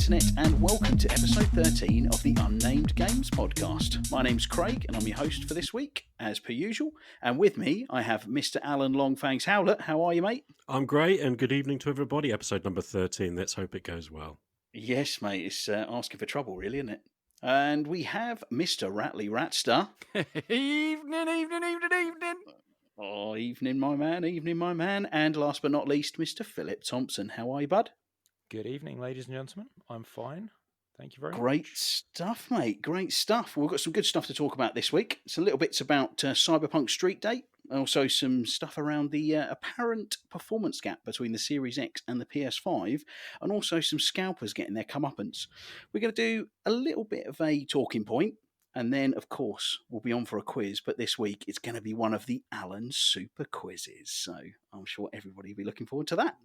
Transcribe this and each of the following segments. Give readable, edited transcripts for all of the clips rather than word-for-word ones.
internet, and welcome to episode 13 of the Unnamed Games podcast. My name's Craig, and I'm your host for this week, as per usual. And with me, I have Mr. Alan Longfangs Howlett. How are you, mate? I'm great, and good evening to everybody. Episode number 13. Let's hope it goes well. Yes, mate. It's asking for trouble, really, isn't it? And we have Mr. Ratley Ratster. Evening. Oh, evening, my man. And last but not least, Mr. Philip Thompson. How are you, bud? Good evening, ladies and gentlemen. I'm fine. Thank you very much. Great stuff, mate. Great stuff. We've got some good stuff to talk about this week. Some little bits about Cyberpunk Street Date. Also some stuff around the apparent performance gap between the Series X and the PS5. And also some scalpers getting their comeuppance. We're going to do a little bit of a talking point. And then, of course, we'll be on for a quiz. But this week, it's going to be one of the Alan Super Quizzes. So I'm sure everybody will be looking forward to that.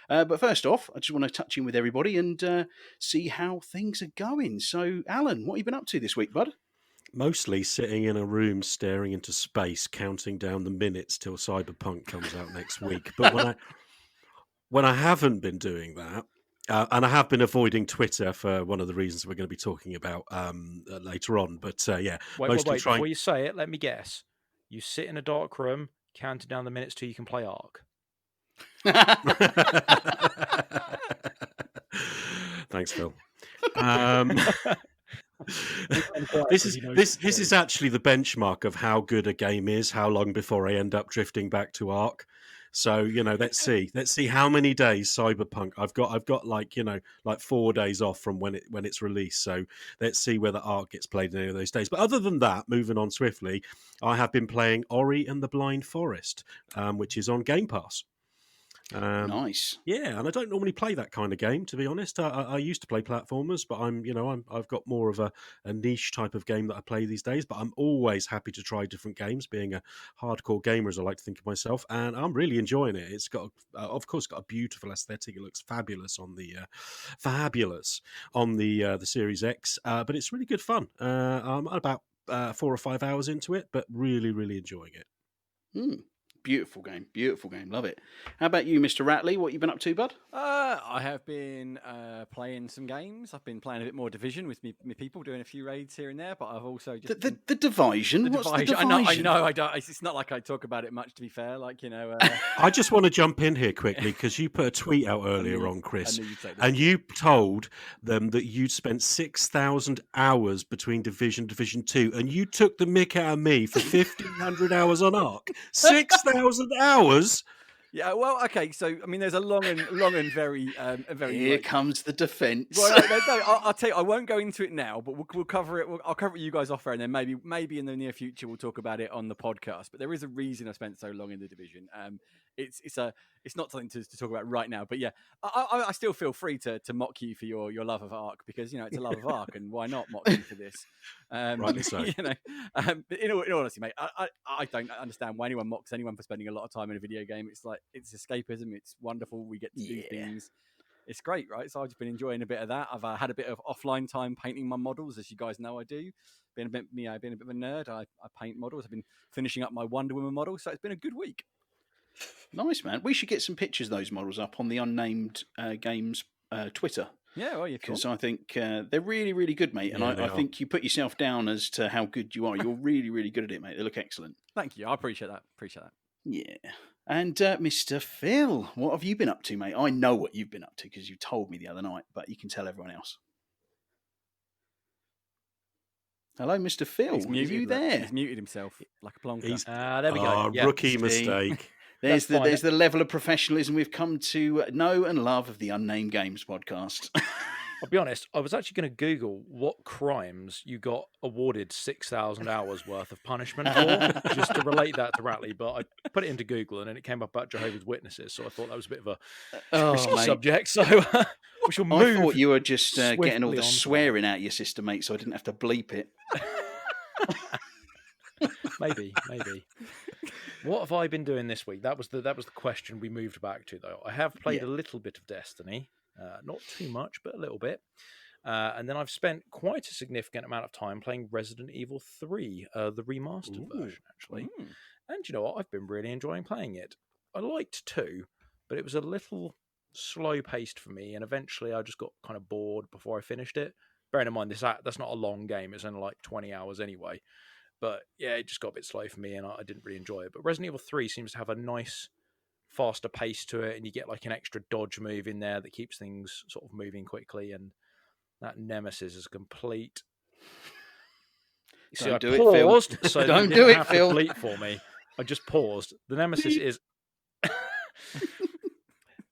But first off, I just want to touch in with everybody and see how things are going. So, Alan, what have you been up to this week, bud? Mostly sitting in a room staring into space, counting down the minutes till Cyberpunk comes out next week. But when I haven't been doing that, and I have been avoiding Twitter for one of the reasons we're going to be talking about later on. But yeah, wait. Before you say it, let me guess. You sit in a dark room, counting down the minutes till you can play Ark. Thanks, Phil. This is actually the benchmark of how good a game is, how long before I end up drifting back to Ark. So, let's see how many days Cyberpunk I've got like 4 days off from when it's released. So let's see whether Ark gets played in any of those days. But other than that, moving on swiftly, I have been playing Ori and the Blind Forest, which is on Game Pass. Nice. Yeah, and I don't normally play that kind of game, to be honest. I used to play platformers, but I've got more of a niche type of game that I play these days. But I'm always happy to try different games, being a hardcore gamer, as I like to think of myself, and I'm really enjoying it. It's got, of course, got a beautiful aesthetic. It looks fabulous on the Series X, but it's really good fun. I'm about 4 or 5 hours into it, but really, really enjoying it. Beautiful game. Love it. How about you, Mr. Ratley? What you been up to, bud? I have been playing some games. I've been playing a bit more Division with me people, doing a few raids here and there. But I've also just the Division. What's the Division? I know. I don't. It's not like I talk about it much. To be fair, I just want to jump in here quickly because you put a tweet out earlier on, Chris, and you told them that you'd spent 6,000 hours between Division 2, and you took the mick out of me for 1,500 hours on Ark. 6,000 hours. Yeah, well, okay. So, I mean, there's a long and very. Here comes the defence. Well, no, I'll tell you. I won't go into it now, but we'll cover it. I'll cover it with you guys off air, and then maybe in the near future we'll talk about it on the podcast. But there is a reason I spent so long in the Division. It's not something to talk about right now. But yeah, I still feel free to mock you for your love of Ark, because it's a love of Ark, and why not mock you for this? Rightly so. In all honesty, mate, I don't understand why anyone mocks anyone for spending a lot of time in a video game. It's like, it's escapism. It's wonderful. We get to do things. It's great, right? So I've just been enjoying a bit of that. I've had a bit of offline time painting my models, as you guys know I do. Been a bit of a nerd. I paint models. I've been finishing up my Wonder Woman model, so it's been a good week. Nice, man. We should get some pictures of those models up on the Unnamed Games Twitter. Yeah, well, because I think they're really, really good, mate. And I think you put yourself down as to how good you are. You're really, really good at it, mate. They look excellent. Thank you. I appreciate that. Yeah. And Mr. Phil, what have you been up to, mate? I know what you've been up to because you told me the other night, but you can tell everyone else. Hello, Mr. Phil. Are you there? He's muted himself like a plonker. There we go. Rookie mistake. There's the level of professionalism we've come to know and love of the Unnamed Games podcast. I'll be honest, I was actually going to Google what crimes you got awarded 6,000 hours worth of punishment for, just to relate that to Ratley, but I put it into Google and then it came up about Jehovah's Witnesses, so I thought that was a bit of a risky subject, so we shall move. I thought you were just getting all the swearing out of your sister, mate, so I didn't have to bleep it. Maybe. What have I been doing this week? That was the question we moved back to, though. I have played a little bit of Destiny. Not too much, but a little bit. And then I've spent quite a significant amount of time playing Resident Evil 3, the remastered version, actually. And you know what? I've been really enjoying playing it. I liked 2, but it was a little slow paced for me, and eventually I just got kind of bored before I finished it. Bearing in mind that's not a long game; it's only like 20 hours anyway. But yeah, it just got a bit slow for me, and I didn't really enjoy it. But Resident Evil 3 seems to have a nice, faster pace to it, and you get like an extra dodge move in there that keeps things sort of moving quickly. And that Nemesis is complete. See, I paused, so don't do it, Phil. Bleep for me. I just paused. The Nemesis is.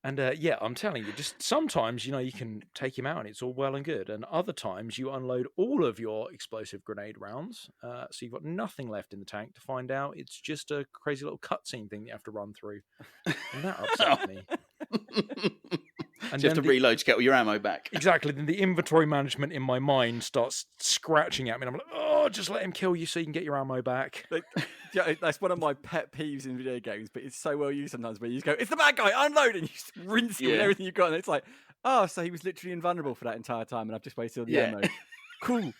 And yeah, I'm telling you, just sometimes, you can take him out and it's all well and good. And other times you unload all of your explosive grenade rounds. So you've got nothing left in the tank to find out. It's just a crazy little cutscene thing that you have to run through. And that upset me. And you have to reload to get all your ammo back. Exactly. Then the inventory management in my mind starts scratching at me. And I'm like, oh, just let him kill you so you can get your ammo back. That's one of my pet peeves in video games, but it's so well used sometimes where you just go, it's the bad guy, unload, and you just rinse him with everything you've got. And it's like, oh, so he was literally invulnerable for that entire time and I've just wasted all the ammo. Cool.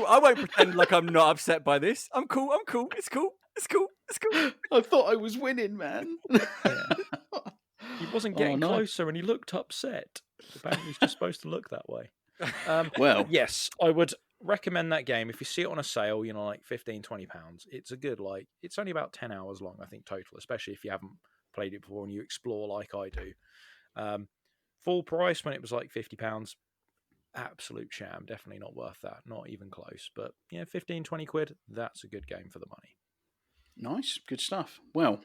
I won't pretend like I'm not upset by this. I'm cool. It's cool. I thought I was winning, man. He wasn't getting closer and he looked upset. Apparently he's just supposed to look that way. Well, yes, I would recommend that game if you see it on a sale, like £15-20. It's a good, it's only about 10 hours long, I think, total, especially if you haven't played it before and you explore like I do. Full price when it was like £50, absolute sham. Definitely not worth that, not even close. But 15-20 quid, that's a good game for the money. Nice, good stuff. Well,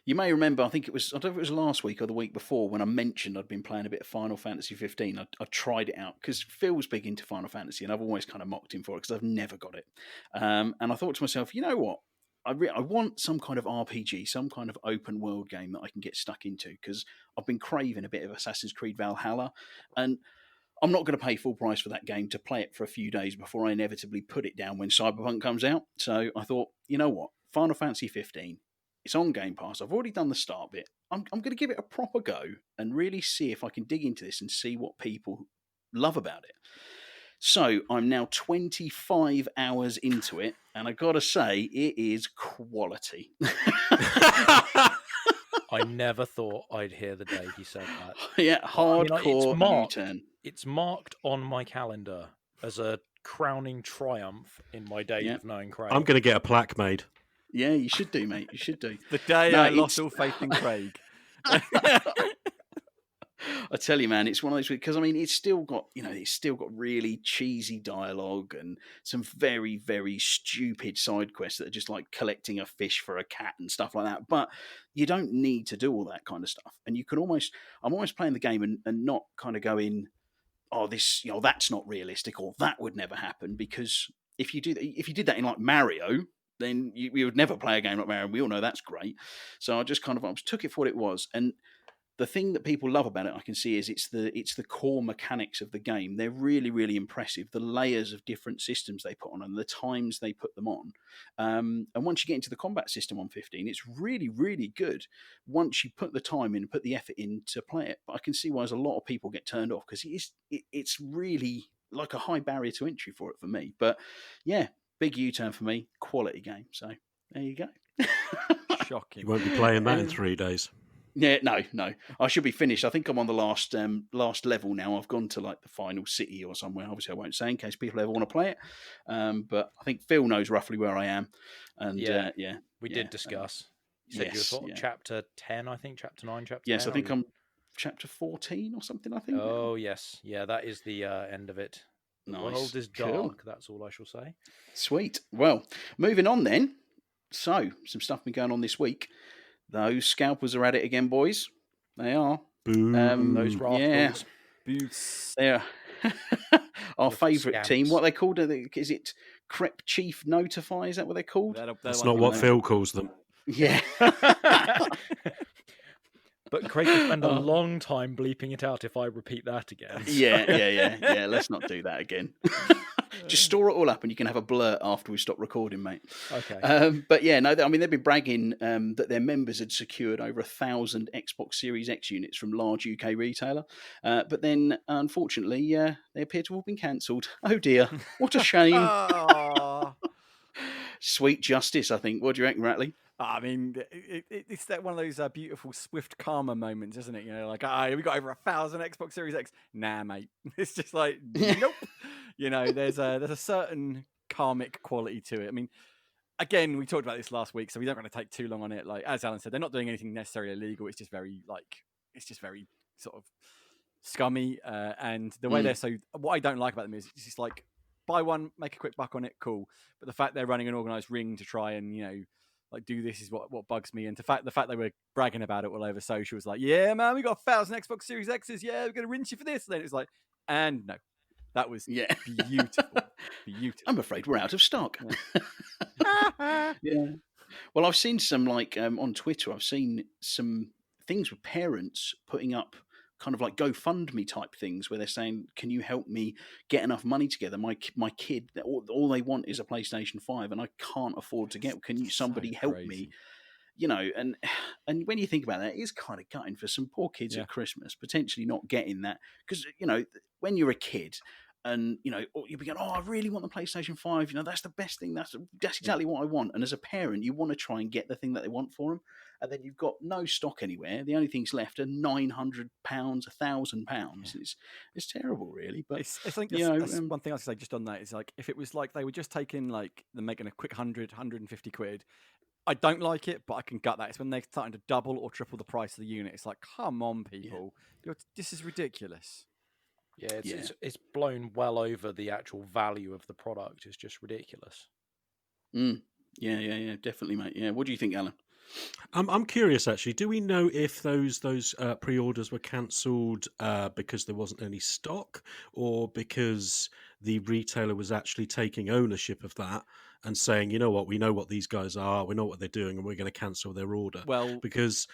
you may remember, I don't know if it was last week or the week before, when I mentioned I'd been playing a bit of Final Fantasy 15. I tried it out because Phil's big into Final Fantasy and I've always kind of mocked him for it because I've never got it. And I thought to myself, you know what? I want some kind of RPG, some kind of open world game that I can get stuck into because I've been craving a bit of Assassin's Creed Valhalla. And I'm not going to pay full price for that game to play it for a few days before I inevitably put it down when Cyberpunk comes out. So I thought, you know what? Final Fantasy 15, it's on Game Pass. I've already done the start bit. I'm going to give it a proper go and really see if I can dig into this and see what people love about it. So I'm now 25 hours into it, and I got to say, it is quality. I never thought I'd hear the day he said that. Yeah, hardcore U-turn. It's marked on my calendar as a crowning triumph in my days of knowing Craig. I'm going to get a plaque made. Yeah, you should do, mate. You should do. The day I lost all faith in Craig. I tell you, man, it's one of those because it's still got really cheesy dialogue and some very, very stupid side quests that are just like collecting a fish for a cat and stuff like that. But you don't need to do all that kind of stuff, and you can I'm almost playing the game and not kind of going, oh, this, that's not realistic or that would never happen, because if you did that in like Mario, then you would never play a game like Mario. We all know that's great. So I just I took it for what it was. And the thing that people love about it, I can see, is it's the core mechanics of the game. They're really, really impressive. The layers of different systems they put on and the times they put them on. And once you get into the combat system on 15, it's really, really good once you put the time in, put the effort in to play it. But I can see why a lot of people get turned off because it's really like a high barrier to entry for it for me. But yeah, big U-turn for me, quality game. So there you go. Shocking. You won't be playing that in 3 days. Yeah, no. I should be finished. I think I'm on the last level now. I've gone to like the final city or somewhere. Obviously, I won't say in case people ever want to play it. But I think Phil knows roughly where I am. And we did discuss. You said you were chapter 10, I think, chapter 9, chapter 10. Yes, I think I'm chapter 14 or something, I think. Oh, yes. Yeah, that is the end of it. The world is dark. Cool. That's all I shall say. Sweet. Well, moving on then. So, some stuff been going on this week. Those scalpers are at it again, boys. They are. Those rascals. Yeah. Boots. They are. Our favourite team. What are they called? Is it Crep Chief Notify? Is that what they're called? That's not what Phil calls them. Yeah. But Craig will spend a long time bleeping it out if I repeat that again. Yeah. Let's not do that again. Just store it all up and you can have a blurt after we stop recording, mate. Okay. But yeah, no, they've been bragging that their members had secured over 1,000 Xbox Series X units from large UK retailer. But then, unfortunately, they appear to have been cancelled. Oh dear. What a shame. Sweet justice, I think. What do you reckon, Ratley? I mean, it's that one of those beautiful swift karma moments, isn't it? You know, like, we got over 1,000 Xbox Series X. Nah, mate. It's just like, nope. You know, there's a certain karmic quality to it. I mean, again, we talked about this last week, so we don't want to take too long on it. Like, as Alan said, they're not doing anything necessarily illegal. It's just very sort of scummy. And the way they're what I don't like about them is it's just like, buy one, make a quick buck on it, cool. But the fact they're running an organized ring to try and, you know, like do this is what bugs me. And the fact they were bragging about it all over social was like, yeah, man, we got 1,000 Xbox Series X's. Yeah, we're gonna rinse you for this. And then it's like, and no, that was beautiful. Beautiful. I'm afraid we're out of stock. Yeah. Well, I've seen some on Twitter. I've seen some things with parents putting up kind of like GoFundMe type things where they're saying, "Can you help me get enough money together? My kid, all they want is a PlayStation 5, and I can't afford to get. Can you somebody help me?" You know, and when you think about that, it is kind of gutting for some poor kids at Christmas, potentially not getting that, because you know when you're a kid. And you know you'll be going, oh, I really want the PlayStation 5. You know, that's the best thing. That's exactly what I want. And as a parent, you want to try and get the thing that they want for them, and then you've got no stock anywhere. The only things left are £900, £1,000. It's terrible, really. But I think that's one thing I was say just on that is like if it was like they were just taking like they're making a quick 150 quid. I don't like it, but I can gut that. It's when they're starting to double or triple the price of the unit. It's like, come on, people, this is ridiculous. Yeah, it's blown well over the actual value of the product. It's just ridiculous. Yeah, definitely, mate. Yeah, what do you think, Alan? I'm curious, actually. Do we know if those pre-orders were cancelled because there wasn't any stock, or because the retailer was actually taking ownership of that and saying, you know what, we know what these guys are, we know what they're doing, and we're going to cancel their order? Well, because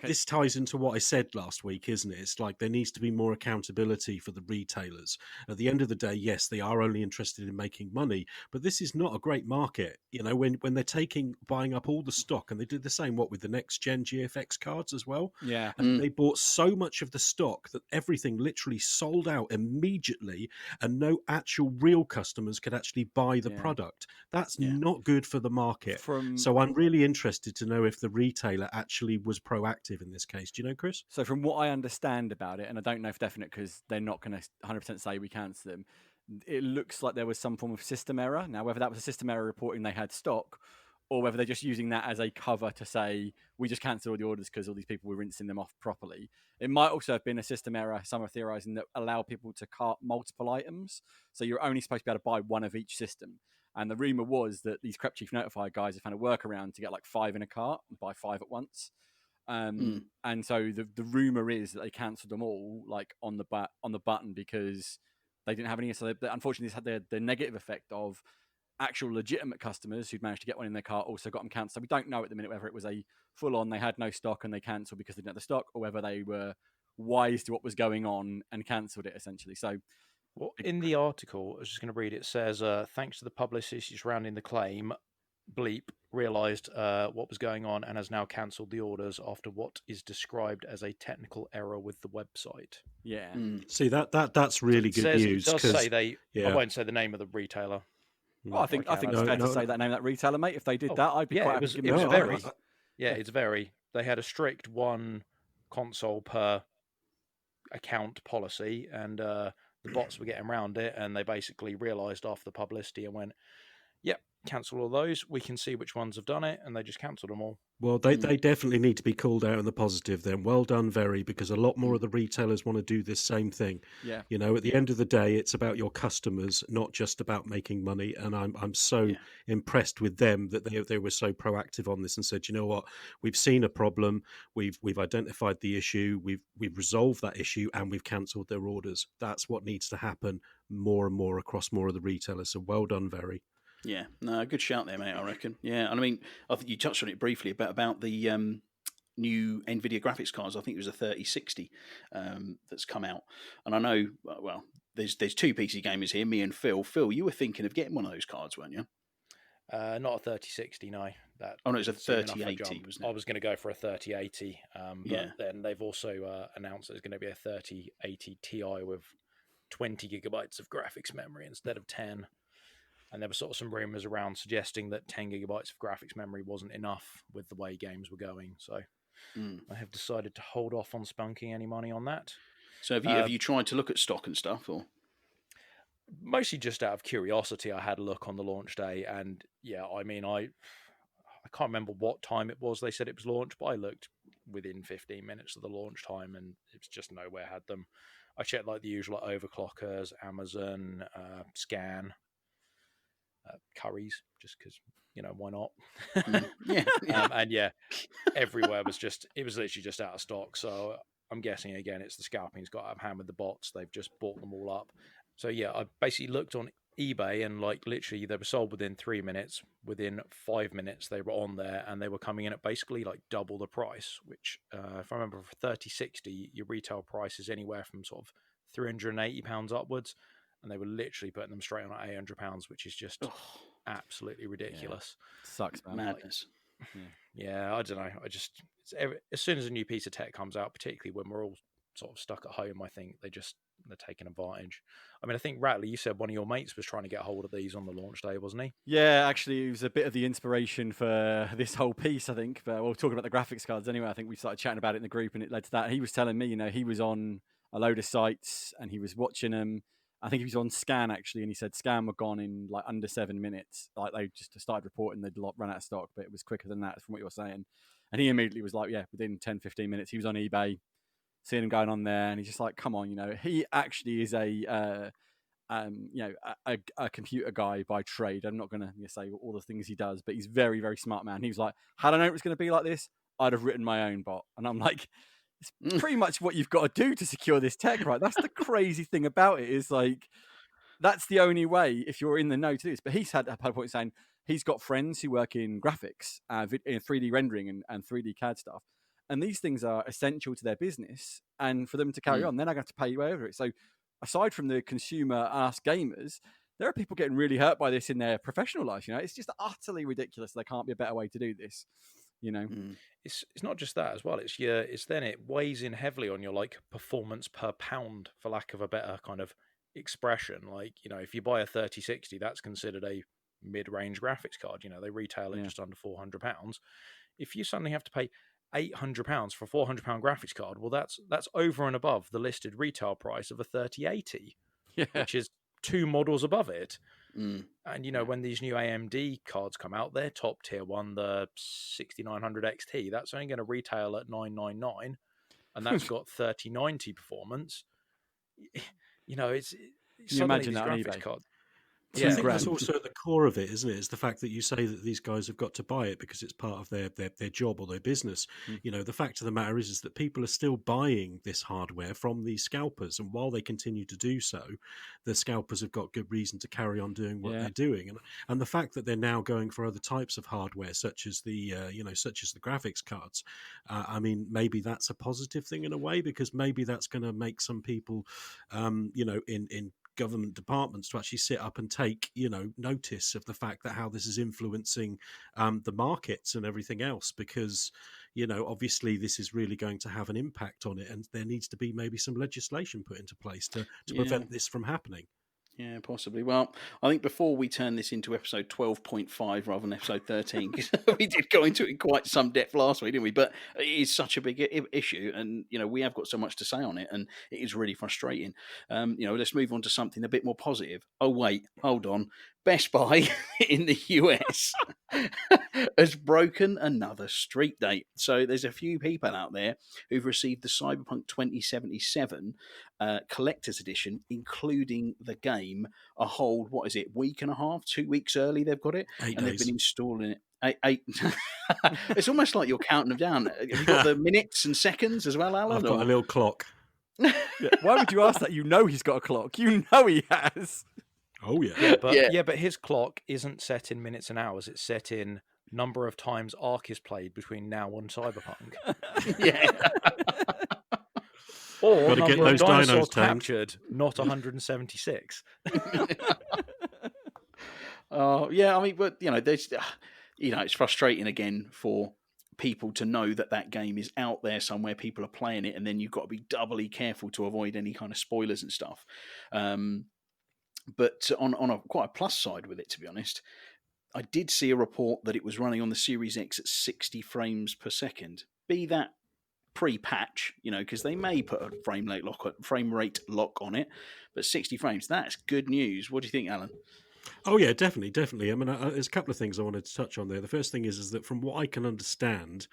this ties into what I said last week, isn't it? It's like there needs to be more accountability for the retailers. At the end of the day, yes, they are only interested in making money, but this is not a great market. You know, when they're buying up all the stock, and they did the same with the next gen GFX cards as well. Yeah, and they bought so much of the stock that everything literally sold out immediately, and no actual real customers could actually buy the product. That's not good for the market. So I'm really interested to know if the retailer actually was proactive in this case. Do you know, Chris? So from what I understand about it, and I don't know for definite because they're not going to 100% say we cancel them, it looks like there was some form of system error. Now, whether that was a system error reporting they had stock, or whether they're just using that as a cover to say we just cancelled all the orders because all these people were rinsing them off properly. It might also have been a system error, some are theorising, that allow people to cart multiple items. So you're only supposed to be able to buy one of each system. And the rumour was that these Crep Chief Notify guys have found a workaround to get like 5 in a cart and buy 5 at once. And so the rumor is that they cancelled them all like on the button because they didn't have any. So unfortunately, this had the negative effect of actual legitimate customers who'd managed to get one in their cart also got them cancelled. So we don't know at the minute whether it was a full on they had no stock and they cancelled because they didn't have the stock, or whether they were wise to what was going on and cancelled it essentially. So in the article, I was just going to read, it says, thanks to the publicity surrounding the claim, Bleep realised what was going on and has now cancelled the orders after what is described as a technical error with the website. Yeah. See, that's really good news. It does say I won't say the name of the retailer. Well, I think it's fair to say that name of that retailer, mate. If they did that, I'd be quite happy to give them it's very. They had a strict one console per account policy, and the bots were getting around it, and they basically realised after the publicity and went, yep, cancel all those. We can see which ones have done it, and they just cancelled them all. Well, they definitely need to be called out in the positive then. Well done, Very, because a lot more of the retailers want to do this same thing. Yeah. You know, at the end of the day, it's about your customers, not just about making money. And I'm so impressed with them that they were so proactive on this and said, you know what, we've seen a problem, we've identified the issue, we've resolved that issue, and we've cancelled their orders. That's what needs to happen more and more across more of the retailers. So well done, Very. Yeah, no, good shout there, mate, I reckon. Yeah, and I mean, I think you touched on it briefly about the new NVIDIA graphics cards. I think it was a 3060 that's come out. And I know, well, there's two PC gamers here, me and Phil. Phil, you were thinking of getting one of those cards, weren't you? Not a 3060, no. No, it's a 3080, wasn't it? I was going to go for a 3080, but then they've also announced there's going to be a 3080 Ti with 20 gigabytes of graphics memory instead of 10. And there were sort of some rumours around suggesting that 10 gigabytes of graphics memory wasn't enough with the way games were going. So I have decided to hold off on spunking any money on that. So have you tried to look at stock and stuff, or? Mostly just out of curiosity, I had a look on the launch day, and yeah, I mean, I can't remember what time it was they said it was launched, but I looked within 15 minutes of the launch time, and it's just nowhere had them. I checked like the usual overclockers, Amazon, Scan, Currys, just because, you know, why not? And yeah, everywhere was literally just out of stock. So I'm guessing again, it's the scalping's got out of hand with the bots. They've just bought them all up. So yeah, I basically looked on eBay, and like literally they were sold within 3 minutes. Within 5 minutes they were on there, and they were coming in at basically like double the price, which if I remember, for 3060 your retail price is anywhere from sort of £380 upwards, and they were literally putting them straight on at £800, which is just absolutely ridiculous. Yeah. Sucks, man. Madness. Yeah, I don't know. As soon as a new piece of tech comes out, particularly when we're all sort of stuck at home, I think they're taking advantage. I mean, I think Rattler, you said one of your mates was trying to get hold of these on the launch day, wasn't he? Yeah, actually, it was a bit of the inspiration for this whole piece, I think. But we'll talk about the graphics cards anyway. I think we started chatting about it in the group, and it led to that. He was telling me, you know, he was on a load of sites and he was watching them. I think he was on Scan actually, and he said Scan were gone in like under 7 minutes. Like they just started reporting they'd run out of stock, but it was quicker than that from what you were saying. And he immediately was like, yeah, within 10, 15 minutes, he was on eBay, seeing him going on there, and he's just like, come on, you know, he actually is a computer guy by trade. I'm not going to say all the things he does, but he's very, very smart man. He was like, had I known it was going to be like this, I'd have written my own bot. And I'm like, it's pretty much what you've got to do to secure this tech, right? That's the crazy thing about it, is like, that's the only way if you're in the know to do this. But he's had a point saying he's got friends who work in graphics, in 3D rendering and 3D CAD stuff. And these things are essential to their business. And for them to carry on, they're not going to pay you over it. So aside from the consumer us gamers, there are people getting really hurt by this in their professional life. You know, it's just utterly ridiculous. There can't be a better way to do this. You know, it's not just that as well. It's then it weighs in heavily on your like performance per pound, for lack of a better kind of expression. Like, you know, if you buy a 3060, that's considered a mid-range graphics card. You know, they retail at just under £400. If you suddenly have to pay £800 for a £400 graphics card, well, that's over and above the listed retail price of a 3080, which is 2 models above it. And you know, when these new AMD cards come out, their top tier one, the 6900 XT, that's only going to retail at $999, and that's got 3090 performance. You know, it's you imagine that on eBay card. I think that's also at the core of it, isn't it? It's the fact that you say that these guys have got to buy it because it's part of their job or their business. You know, the fact of the matter is that people are still buying this hardware from these scalpers, and while they continue to do so, the scalpers have got good reason to carry on doing what they're doing. And the fact that they're now going for other types of hardware, such as the graphics cards, I mean, maybe that's a positive thing in a way, because maybe that's going to make some people, in government departments to actually sit up and take, you know, notice of the fact that how this is influencing the markets and everything else, because, you know, obviously this is really going to have an impact on it, and there needs to be maybe some legislation put into place to prevent this from happening. Yeah, possibly. Well, I think before we turn this into episode 12.5 rather than episode 13, because we did go into it in quite some depth last week, didn't we? But it is such a big issue, and, you know, we have got so much to say on it, and it is really frustrating. Let's move on to something a bit more positive. Oh, wait, hold on. Best Buy in the US has broken another street date. So there's a few people out there who've received the Cyberpunk 2077 collector's edition, including the game, a whole, week and a half, 2 weeks early they've got it. 8 and days. They've been installing it. Eight. It's almost like you're counting them down. Have you got the minutes and seconds as well, Alan? I've got a little clock. Why would you ask that? You know he's got a clock. You know he has. Oh, yeah. But his clock isn't set in minutes and hours. It's set in number of times Ark is played between now and Cyberpunk. Or Gotta number get those of dinosaurs dinos tamed. captured, not 176. I mean, but, you know, there's, it's frustrating again for people to know that game is out there somewhere, people are playing it, and then you've got to be doubly careful to avoid any kind of spoilers and stuff. But on a quite a plus side with it, to be honest, I did see a report that it was running on the Series X at 60 frames per second. Be that pre-patch, because they may put a frame rate lock on it, but 60 frames, that's good news. What do you think, Alan? Oh yeah, definitely. I mean, there's a couple of things I wanted to touch on there. The first thing is that from what I can understand,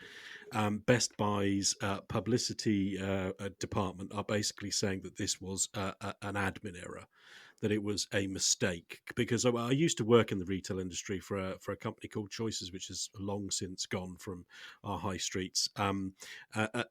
Best Buy's publicity department are basically saying that this was an admin error, that it was a mistake. Because I used to work in the retail industry for a company called Choices, which has long since gone from our high streets. And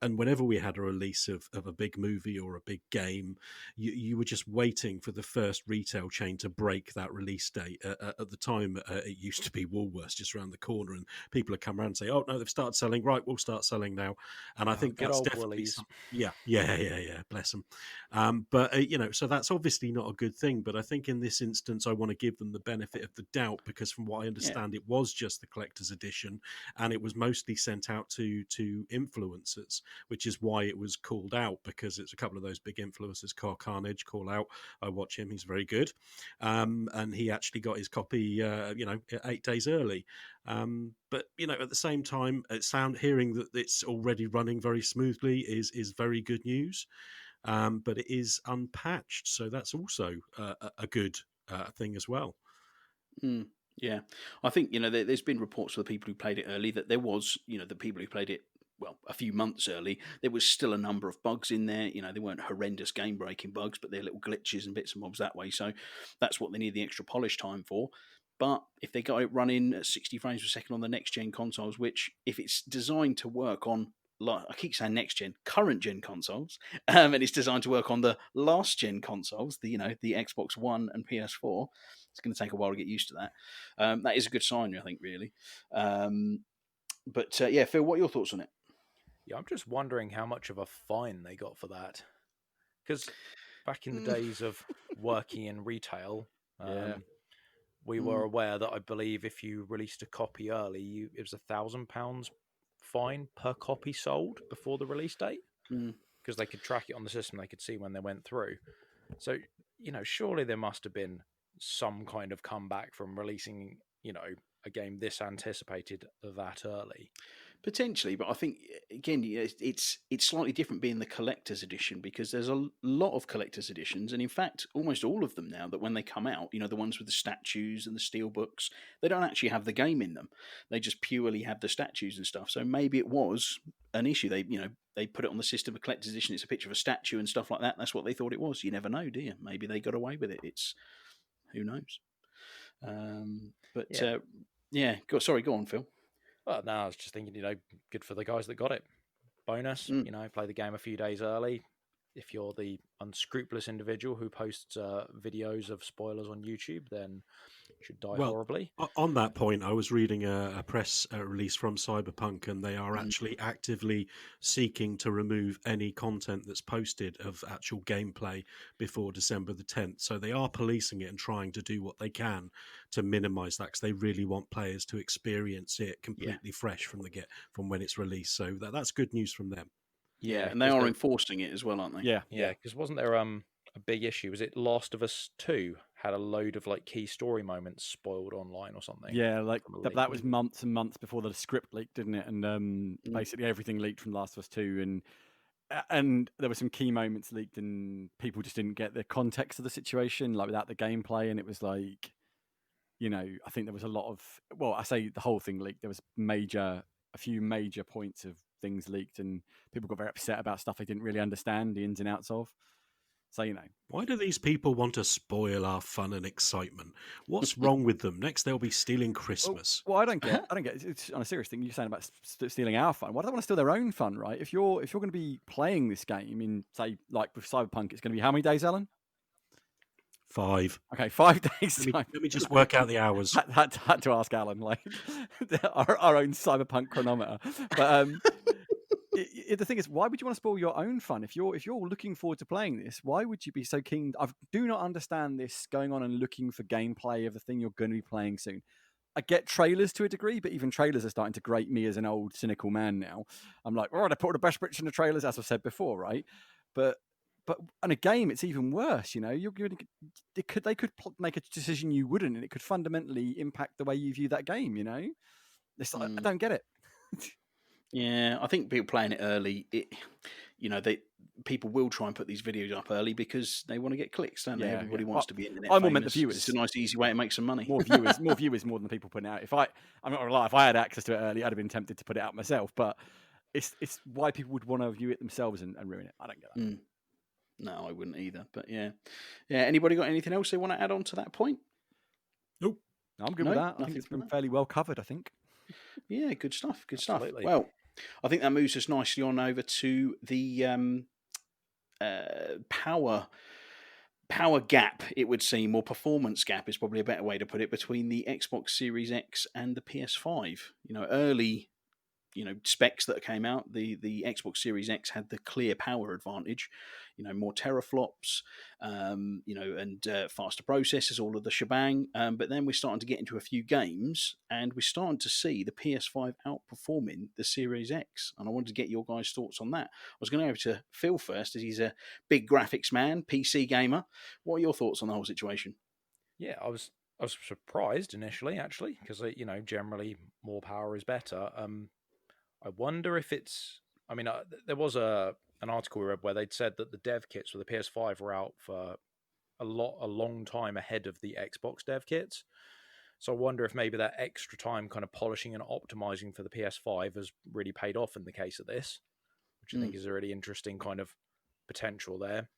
whenever we had a release of a big movie or a big game, you were just waiting for the first retail chain to break that release date. At the time, it used to be Woolworths just around the corner, and people would come around and say, "Oh no, they've started selling. Right, we'll start selling now." And I think good that's old definitely Woolies. yeah. Bless them. But so that's obviously not a good thing. But I think in this instance, I want to give them the benefit of the doubt, because from what I understand, it was just the collector's edition, and it was mostly sent out to influencers, which is why it was called out, because it's a couple of those big influencers. Carnage, call out. I watch him; he's very good, and he actually got his copy, 8 days early. But at the same time, hearing that it's already running very smoothly is very good news. But it is unpatched, so that's also a good thing as well. Yeah, I think there's been reports for the people who played it early that there was, the people who played it a few months early, there was still a number of bugs in there. They weren't horrendous game-breaking bugs, but they're little glitches and bits and bobs that way. So that's what they need the extra polish time for. But if they got it running at 60 frames per second on the next-gen consoles, which if it's designed to work on, like I keep saying next-gen, current-gen consoles, and it's designed to work on the last-gen consoles, the Xbox One and PS4, it's going to take a while to get used to that. That is a good sign, I think, really. But Phil, what are your thoughts on it? Yeah, I'm just wondering how much of a fine they got for that. Because back in the days of working in retail, we were aware that I believe if you released a copy early, it was £1,000 fine per copy sold before the release date. Because they could track it on the system, they could see when they went through. So, surely there must have been some kind of comeback from releasing, a game this anticipated that early. Potentially, but I think again, it's slightly different being the collector's edition, because there's a lot of collector's editions, and in fact, almost all of them now that when they come out, the ones with the statues and the steel books, they don't actually have the game in them. They just purely have the statues and stuff. So maybe it was an issue. They put it on the system of collector's edition. It's a picture of a statue and stuff like that. That's what they thought it was. You never know, do you? Maybe they got away with it. Who knows? Go on, Phil. Well, no, I was just thinking, good for the guys that got it. Bonus, play the game a few days early. If you're the unscrupulous individual who posts videos of spoilers on YouTube, then you should die horribly. On that point, I was reading a press release from Cyberpunk, and they are actually actively seeking to remove any content that's posted of actual gameplay before December the 10th. So they are policing it and trying to do what they can to minimize that, because they really want players to experience it completely fresh from when it's released. So that's good news from them. Yeah, and they are enforcing it as well, aren't they? Yeah. Because wasn't there a big issue? Was it Last of Us 2 had a load of key story moments spoiled online or something? Yeah, that was months and months before the script leaked, didn't it? And basically everything leaked from Last of Us 2, and there were some key moments leaked, and people just didn't get the context of the situation, without the gameplay, and it was I think there was a lot of, I say the whole thing leaked. There was a few major points of things leaked, and people got very upset about stuff they didn't really understand the ins and outs of. So, why do these people want to spoil our fun and excitement? What's wrong with them? Next, they'll be stealing Christmas. Well, I don't get. It's on a serious thing. You're saying about stealing our fun. Why do they want to steal their own fun, right? If you're going to be playing this game in, say, like with Cyberpunk, it's going to be how many days, Alan? 5. Okay, 5 days. Let me just work out the hours. Had to ask Alan, our own Cyberpunk chronometer. But the thing is, why would you want to spoil your own fun? If you're looking forward to playing this, why would you be so keen? I do not understand this going on and looking for gameplay of the thing you're going to be playing soon. I get trailers to a degree, but even trailers are starting to grate me as an old cynical man now. I'm like, they put all the best bits in the trailers, as I've said before, right? But but in a game, it's even worse. You know, they could make a decision you wouldn't, and it could fundamentally impact the way you view that game. You know, it's like, I don't get it. Yeah, I think people playing it early, people will try and put these videos up early because they want to get clicks, don't they? Everybody wants to be internet I famous. meant the viewers. It's a nice, easy way to make some money. More viewers more than people putting it out. I'm not gonna lie, if I had access to it early, I'd have been tempted to put it out myself. But it's why people would want to view it themselves and ruin it. I don't get that. No, I wouldn't either. But yeah. Anybody got anything else they want to add on to that point? Nope. No, I'm good with that. I think it's been fairly well covered. I think. Yeah, good stuff. Good Absolutely. stuff. Well, I think that moves us nicely on over to the power gap, it would seem, or performance gap is probably a better way to put it, between the Xbox Series X and the PS5. Early specs that came out, the Xbox Series X had the clear power advantage, more teraflops, and faster processors, all of the shebang. But then we're starting to get into a few games, and we're starting to see the PS5 outperforming the Series X. And I wanted to get your guys' thoughts on that. I was going to go over to Phil first, as he's a big graphics man, PC gamer. What are your thoughts on the whole situation? Yeah, I was surprised initially, actually, because generally more power is better. I wonder if it's. I mean, there was an article we read where they'd said that the dev kits for the PS5 were out for a long time ahead of the Xbox dev kits. So I wonder if maybe that extra time kind of polishing and optimizing for the PS5 has really paid off in the case of this, which I think is a really interesting kind of potential there.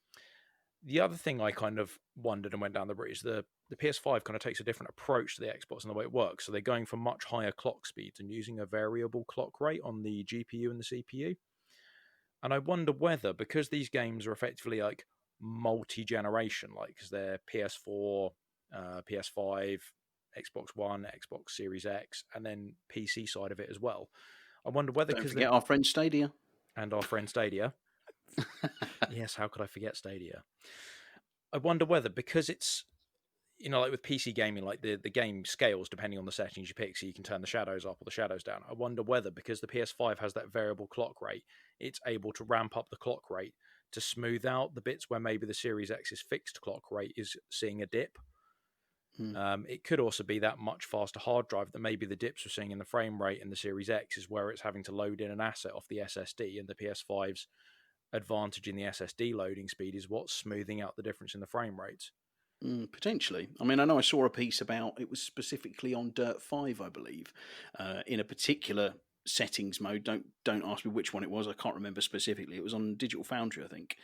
The other thing I kind of wondered and went down the route is the PS5 kind of takes a different approach to the Xbox and the way it works. So they're going for much higher clock speeds and using a variable clock rate on the GPU and the CPU. And I wonder whether, because these games are effectively like multi-generation, like because they're PS4, PS5, Xbox One, Xbox Series X, and then PC side of it as well. I wonder whether... Don't forget our friend Stadia. And our friend Stadia. Yes, how could I forget Stadia? I wonder whether, because it's, like with PC gaming, like the game scales depending on the settings you pick, so you can turn the shadows up or the shadows down. I wonder whether, because the PS5 has that variable clock rate, it's able to ramp up the clock rate to smooth out the bits where maybe the Series X's fixed clock rate is seeing a dip. It could also be that much faster hard drive that maybe the dips we're seeing in the frame rate in the Series X is where it's having to load in an asset off the SSD, and the PS5's advantage in the SSD loading speed is what's smoothing out the difference in the frame rates. Potentially. I mean, I know I saw a piece about, it was specifically on Dirt 5, I believe, in a particular settings mode. Don't ask me which one it was. I can't remember specifically. It was on Digital Foundry, I think.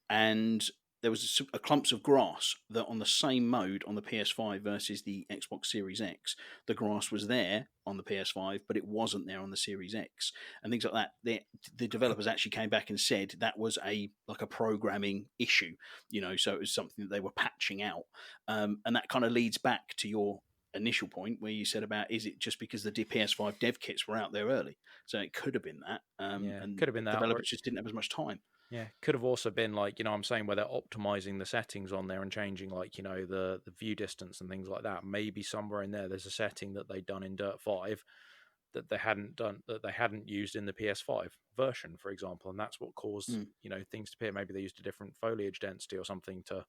And there was a clumps of grass that on the same mode on the PS5 versus the Xbox Series X, the grass was there on the PS5, but it wasn't there on the Series X, and things like that. The developers actually came back and said that was a programming issue, so it was something that they were patching out, and that kind of leads back to your initial point where you said about, is it just because the PS5 dev kits were out there early? So it could have been that, and could have been that. Developers just didn't have as much time. Yeah, could have also been like, I'm saying where they're optimizing the settings on there and changing the view distance and things like that. Maybe somewhere in there's a setting that they'd done in Dirt 5 that they hadn't used in the PS5 version, for example, and that's what caused things to appear. Maybe they used a different foliage density or something to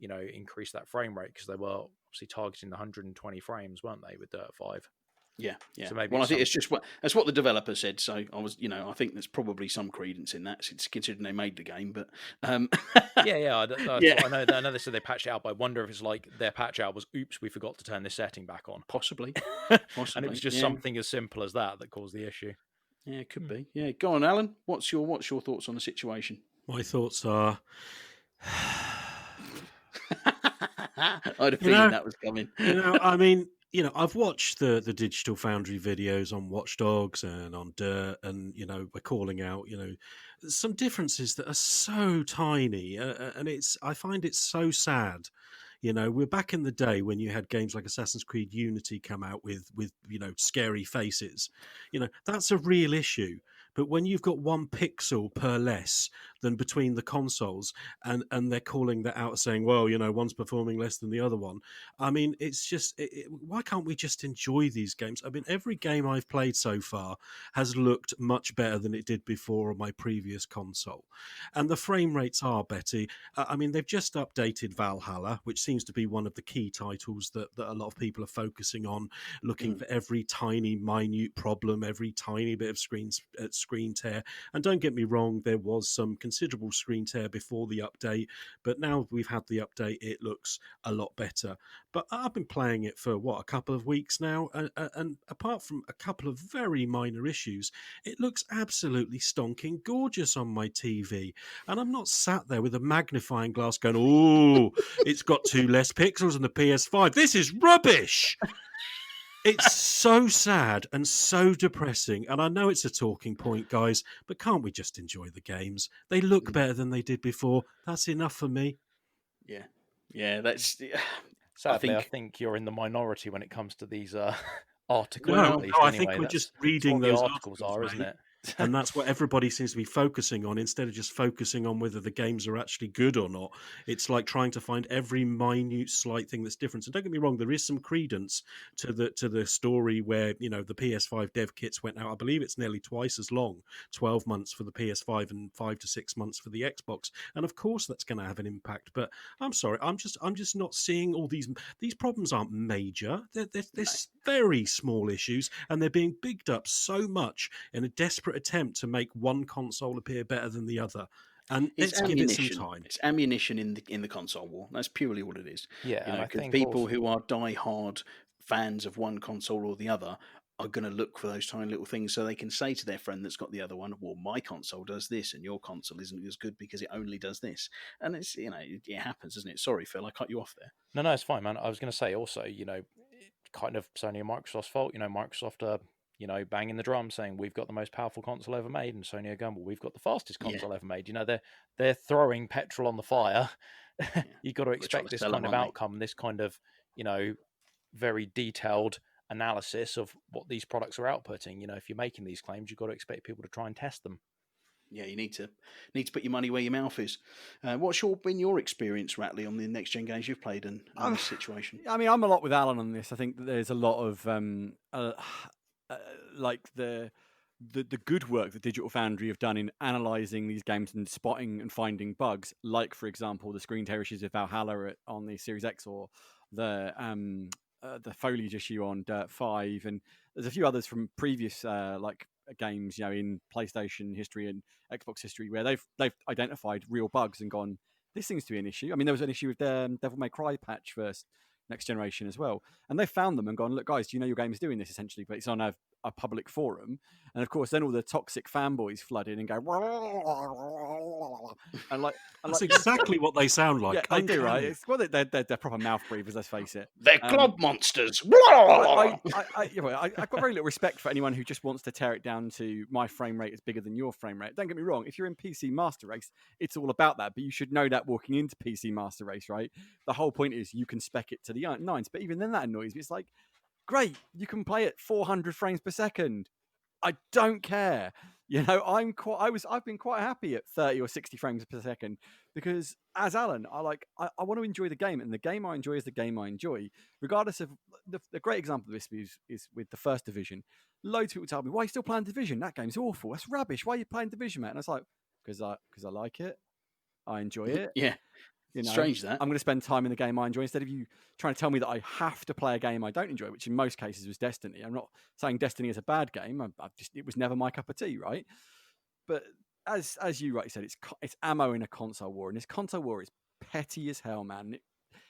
increase that frame rate, because they were obviously targeting the 120 frames, weren't they, with Dirt 5? Yeah. So maybe I think it's just that's what the developer said. So I was, I think there's probably some credence in that, considering they made the game. But I know they said they patched it out, but I wonder if it's like their patch out was, oops, we forgot to turn this setting back on. Possibly. And it was just something as simple as that caused the issue. Yeah, it could be. Yeah, go on, Alan. What's your thoughts on the situation? My thoughts are, I had a feeling that was coming. I mean, I've watched the Digital Foundry videos on Watch Dogs and on Dirt, and we're calling out some differences that are so tiny, and I find it so sad. We're back in the day when you had games like Assassin's Creed Unity come out with scary faces. That's a real issue. But when you've got 1 pixel per less, than between the consoles, and they're calling that out, saying, well, one's performing less than the other one. I mean, it's just, why can't we just enjoy these games? I mean, every game I've played so far has looked much better than it did before on my previous console. And the frame rates are better. I mean, they've just updated Valhalla, which seems to be one of the key titles that a lot of people are focusing on, looking for every tiny, minute problem, every tiny bit of screen tear. And don't get me wrong, there was some considerable screen tear before the update, but now we've had the update, it looks a lot better. But I've been playing it for, a couple of weeks now, and apart from a couple of very minor issues, it looks absolutely stonking gorgeous on my TV. And I'm not sat there with a magnifying glass going, oh, it's got 2 less pixels than the PS5. This is rubbish! It's so sad and so depressing. And I know it's a talking point, guys, but can't we just enjoy the games? They look better than they did before. That's enough for me. Yeah, that's... Sadly, I think you're in the minority when it comes to these articles. No, I think we're just reading those articles are, isn't it? And that's what everybody seems to be focusing on, instead of just focusing on whether the games are actually good or not. It's like trying to find every minute slight thing that's different. And don't get me wrong, there is some credence to the story where, the PS5 dev kits went out. I believe it's nearly twice as long, 12 months for the PS5 and 5 to 6 months for the Xbox. And of course that's going to have an impact. But I'm sorry, I'm just not seeing all these problems aren't major. They're very small issues, and they're being bigged up so much in a desperate attempt to make one console appear better than the other. And let's give it some time. It's ammunition in the console war. That's purely what it is. Yeah, because people who are die-hard fans of one console or the other are going to look for those tiny little things so they can say to their friend that's got the other one, well, my console does this and your console isn't as good because it only does this. And it's, it happens, doesn't it? Sorry, Phil, I cut you off there. No, it's fine, man. I was going to say also, kind of Sony and Microsoft's fault. Microsoft are, banging the drum saying we've got the most powerful console ever made, and Sony are going, well, we've got the fastest console ever made. They're throwing petrol on the fire. You've got to expect this kind of outcome, this kind of, very detailed analysis of what these products are outputting. If you're making these claims, you've got to expect people to try and test them. Yeah, you need to put your money where your mouth is. What's been your experience, Ratley, on the next gen games you've played and this situation? I mean, I'm a lot with Alan on this. I think that there's a lot of like the good work that Digital Foundry have done in analysing these games and spotting and finding bugs, like for example the screen tear issues with Valhalla on the Series X, or the foliage issue on Dirt 5, and there's a few others from previous games, in PlayStation history and Xbox history, where they've identified real bugs and gone, this seems to be an issue. I mean, there was an issue with the Devil May Cry patch for next generation as well, and they found them and gone, look guys, do you know your game is doing this essentially, but it's on a public forum. And of course then all the toxic fanboys flood in and go and that's exactly what they sound like. Yeah, they do, right? They're proper mouth breathers, let's face it. They're glob monsters. I've got very little respect for anyone who just wants to tear it down to my frame rate is bigger than your frame rate. Don't get me wrong, if you're in PC Master Race, it's all about that, but you should know that walking into PC Master Race, right? The whole point is you can spec it to the nines, but even then that annoys me. It's like, great, you can play at 400 frames per second. I don't care. I've been quite happy at 30 or 60 frames per second, because as Alan, I want to enjoy the game, and the game I enjoy is the game I enjoy, regardless of the great example of this is with the First Division. Loads of people tell me, why are you still playing Division? That game's awful. That's rubbish. Why are you playing Division, mate? And I was like, because I like it. I enjoy it. Yeah. Strange that. I'm going to spend time in the game I enjoy, instead of you trying to tell me that I have to play a game I don't enjoy, which in most cases was Destiny. I'm not saying Destiny is a bad game. It was never my cup of tea, right? But as you rightly said, it's ammo in a console war, and this console war is petty as hell, man.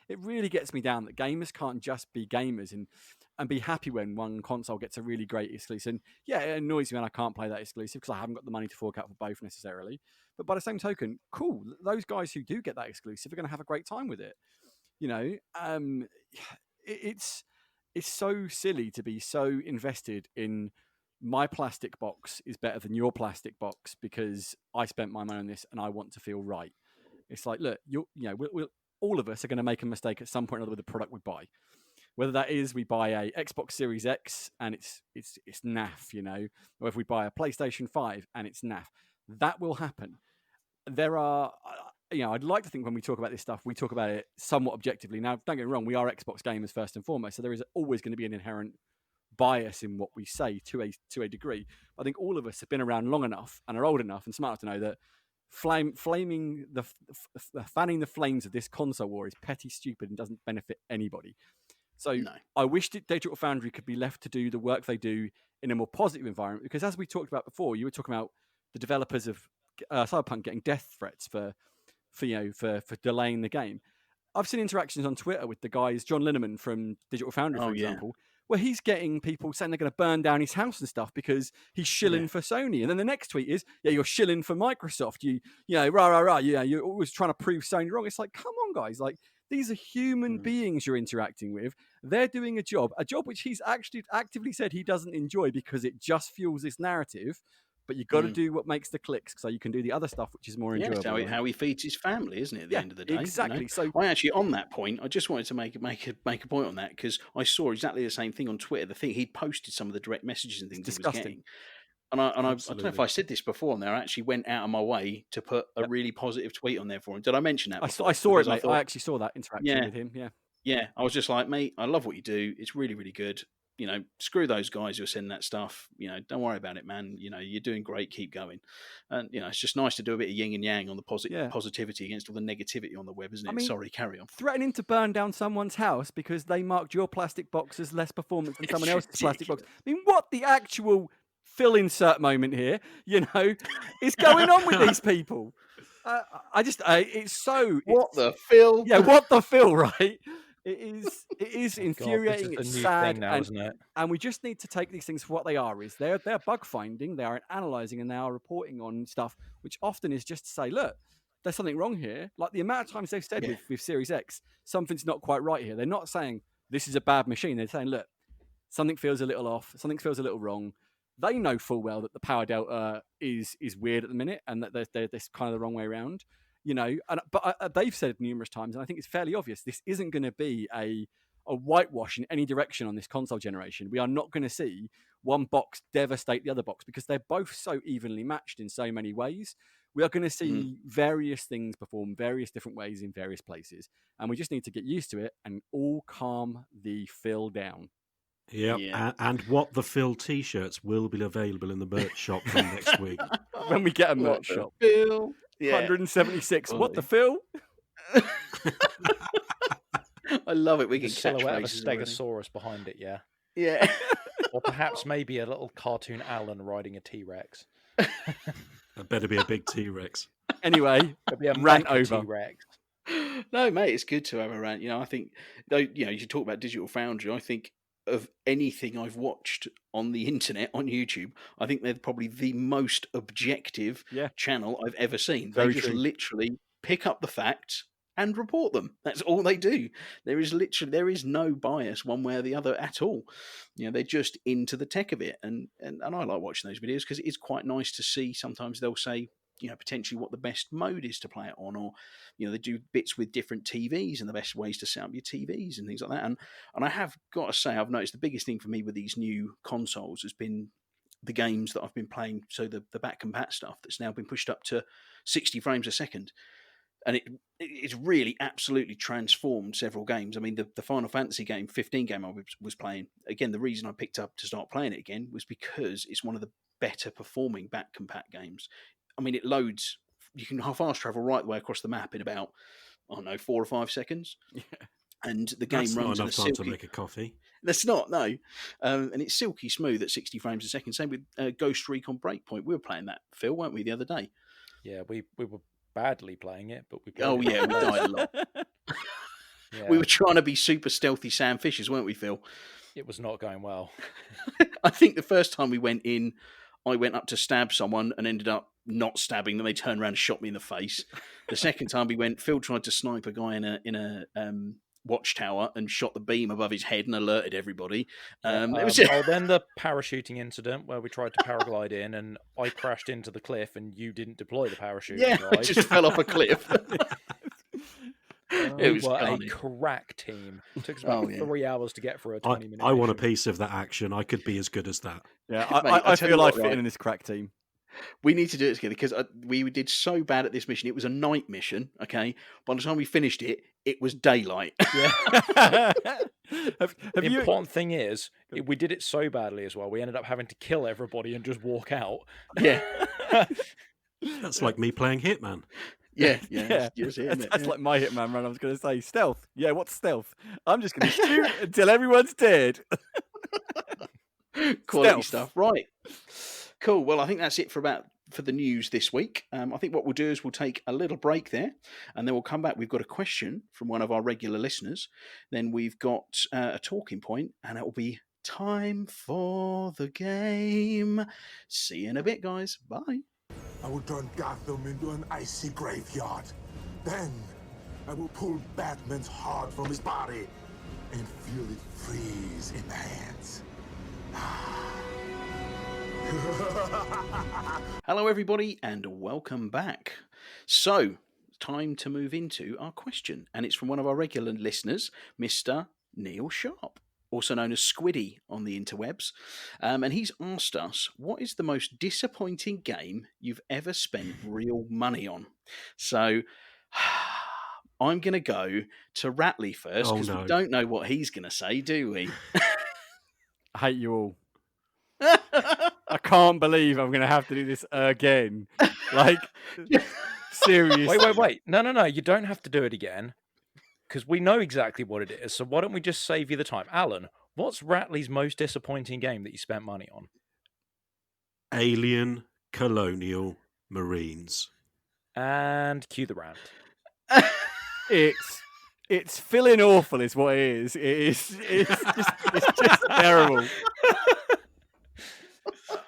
It really gets me down that gamers can't just be gamers and be happy when one console gets a really great exclusive. And yeah, it annoys me when I can't play that exclusive because I haven't got the money to fork out for both necessarily. But by the same token, cool. Those guys who do get that exclusive are going to have a great time with it. It's so silly to be so invested in my plastic box is better than your plastic box because I spent my money on this and I want to feel right. It's like, look, we'll all of us are going to make a mistake at some point or other with the product we buy. Whether that is we buy a Xbox Series X and it's naff, or if we buy a PlayStation 5 and it's naff, that will happen. there are, I'd like to think when we talk about this stuff, we talk about it somewhat objectively. Now, don't get me wrong, we are Xbox gamers first and foremost, so there is always going to be an inherent bias in what we say to a degree. I think all of us have been around long enough and are old enough and smart enough to know that fanning the flames of this console war is petty, stupid, and doesn't benefit anybody. So I wish that Digital Foundry could be left to do the work they do in a more positive environment, because as we talked about before, you were talking about the developers of Cyberpunk getting death threats for delaying the game. I've seen interactions on Twitter with the guys, John Lineman from Digital Foundry, for example, where he's getting people saying they're going to burn down his house and stuff because he's shilling for Sony. And then the next tweet is, you're shilling for Microsoft. You're always trying to prove Sony wrong. It's like, come on, guys. Like, these are human beings you're interacting with. They're doing a job which he's actually actively said he doesn't enjoy because it just fuels this narrative. But you've got to do what makes the clicks so you can do the other stuff, which is more enjoyable. It's how he feeds his family, isn't it, at the end of the day? Exactly. So I actually, on that point, I just wanted to make a point on that, because I saw exactly the same thing on Twitter. The thing he'd posted some of the direct messages and things he was getting. And I don't know if I said this before on there. I actually went out of my way to put a really positive tweet on there for him. Did I mention that? I saw it, mate. I actually saw that interaction with him. Yeah. I was just like, mate, I love what you do. It's really, really good. Screw those guys who are sending that stuff. Don't worry about it, man. You're doing great. Keep going. And it's just nice to do a bit of yin and yang on the positivity against all the negativity on the web, isn't it? Sorry, carry on. Threatening to burn down someone's house because they marked your plastic box as less performance than someone else's plastic box. What the actual Phil insert moment here, is going on with these people? It's so... What the Phil? Yeah, what the Phil, right? It is infuriating. It's sad, now, isn't it? And we just need to take these things for what they are. They're bug finding, they are analysing, and they are reporting on stuff, which often is just to say, look, there's something wrong here. Like the amount of times they've said with Series X, something's not quite right here. They're not saying this is a bad machine. They're saying, look, something feels a little off, something feels a little wrong. They know full well that the power delta is weird at the minute, and that they're kind of the wrong way around. But they've said numerous times, and I think it's fairly obvious, this isn't going to be a whitewash in any direction on this console generation. We are not going to see one box devastate the other box, because they're both so evenly matched in so many ways. We are going to see various things perform various different ways in various places, and we just need to get used to it and all calm the Phil down. Yeah. And what the Phil t-shirts will be available in the merch shop from next week. When we get a merch shop. Phil. 176. What the Phil? I love it. We can silhouette of a catchphrases Stegosaurus behind it, yeah. Yeah. Or perhaps maybe a little cartoon Alan riding a T-Rex. That better be a big T-Rex. Anyway, it'll be a rant over. T-Rex. No, mate, it's good to have a rant. I think, though, you should talk about Digital Foundry. I think of anything I've watched on the internet, on YouTube, I think they're probably the most objective channel I've ever seen. They just literally pick up the facts and report them. That's all they do. There is no bias one way or the other at all. They're just into the tech of it, and I like watching those videos because it is quite nice to see. Sometimes they'll say, potentially what the best mode is to play it on, or they do bits with different TVs and the best ways to set up your TVs and things like that. And I have got to say, I've noticed the biggest thing for me with these new consoles has been the games that I've been playing. So the back compat stuff that's now been pushed up to 60 frames a second. And it's really absolutely transformed several games. I mean, the Final Fantasy game, 15 game I was playing, again, the reason I picked up to start playing it again was because it's one of the better performing back compat games. I mean, it loads, you can fast travel right the way across the map in about, 4 or 5 seconds. Yeah. And the game runs not enough time to make a coffee. That's not, no. And it's silky smooth at 60 frames a second. Same with Ghost Recon Breakpoint. We were playing that, Phil, weren't we, the other day? Yeah, we were badly playing it, but we we died a lot. Yeah. We were trying to be super stealthy Sam Fishers, weren't we, Phil? It was not going well. I think the first time we went in, I went up to stab someone and ended up not stabbing them. They turned around and shot me in the face. The second time we went, Phil tried to snipe a guy in a watchtower and shot the beam above his head and alerted everybody. Then the parachuting incident where we tried to paraglide in and I crashed into the cliff and you didn't deploy the parachute. Yeah, I just fell off a cliff. It was a crack team. It took us about 3 hours to get through a 20-minute I want a piece of that action. I could be as good as that. Yeah, I feel I fit in this crack team. We need to do it together because we did so bad at this mission. It was a night mission. Okay, by the time we finished it, it was daylight. Yeah. have The you? important thing is, we did it so badly as well. We ended up having to kill everybody and just walk out. Yeah. That's like me playing Hitman. Yeah. That's like my Hitman run. I was going to say stealth. Yeah, what's stealth? I'm just going to shoot until everyone's dead. Quality stuff, right? Cool. Well, I think that's it for the news this week. I think what we'll do is we'll take a little break there, and then we'll come back. We've got a question from one of our regular listeners. Then we've got a talking point, and it will be time for the game. See you in a bit, guys. Bye. I will turn Gotham into an icy graveyard. Then I will pull Batman's heart from his body and feel it freeze in my hands. Hello, everybody, and welcome back. So, time to move into our question, and it's from one of our regular listeners, Mr. Neil Sharp, also known as Squiddy on the interwebs. And he's asked us, what is the most disappointing game you've ever spent real money on? So I'm going to go to Ratley first, because we don't know what he's going to say, do we? I hate you all. I can't believe I'm going to have to do this again. Like, seriously. Wait. No. You don't have to do it again, because we know exactly what it is. So why don't we just save you the time? Alan, what's Ratley's most disappointing game that you spent money on? Alien Colonial Marines. And cue the rant. It's feeling awful is what it is. It's just terrible.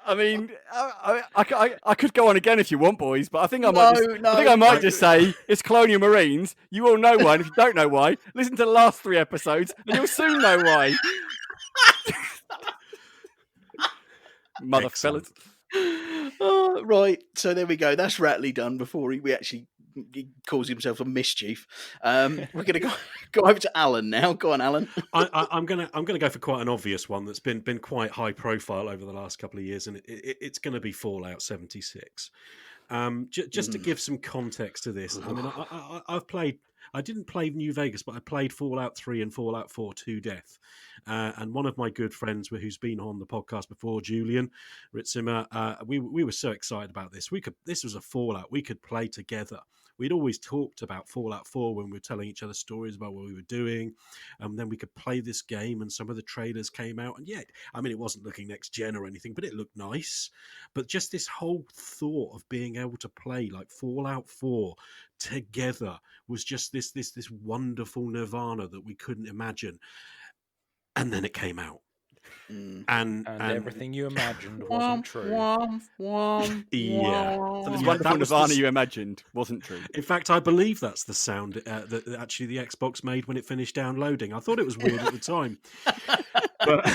I mean, I could go on again if you want, boys, but I think I might just say it's Colonial Marines. You all know why, and if you don't know why, listen to the last 3 episodes, and you'll soon know why. Mother fellas. Right, so there we go. That's Ratley done before he calls himself a mischief. We're going to go over to Alan now. Go on, Alan. I'm gonna go for quite an obvious one that's been quite high profile over the last couple of years, and it's going to be Fallout 76. Just to give some context to this, I mean, I've played. I didn't play New Vegas, but I played Fallout 3 and Fallout 4 to death. And one of my good friends, who's been on the podcast before, Julian Ritzimer, we were so excited about this. This was a Fallout we could play together. We'd always talked about Fallout 4 when we were telling each other stories about what we were doing. And then we could play this game, and some of the trailers came out. And yet, I mean, it wasn't looking next gen or anything, but it looked nice. But just this whole thought of being able to play like Fallout 4 together was just this wonderful nirvana that we couldn't imagine. And then it came out. And everything you imagined wasn't true. Yeah. So this wonderful nirvana you imagined wasn't true. In fact, I believe that's the sound that actually the Xbox made when it finished downloading. I thought it was weird at the time. But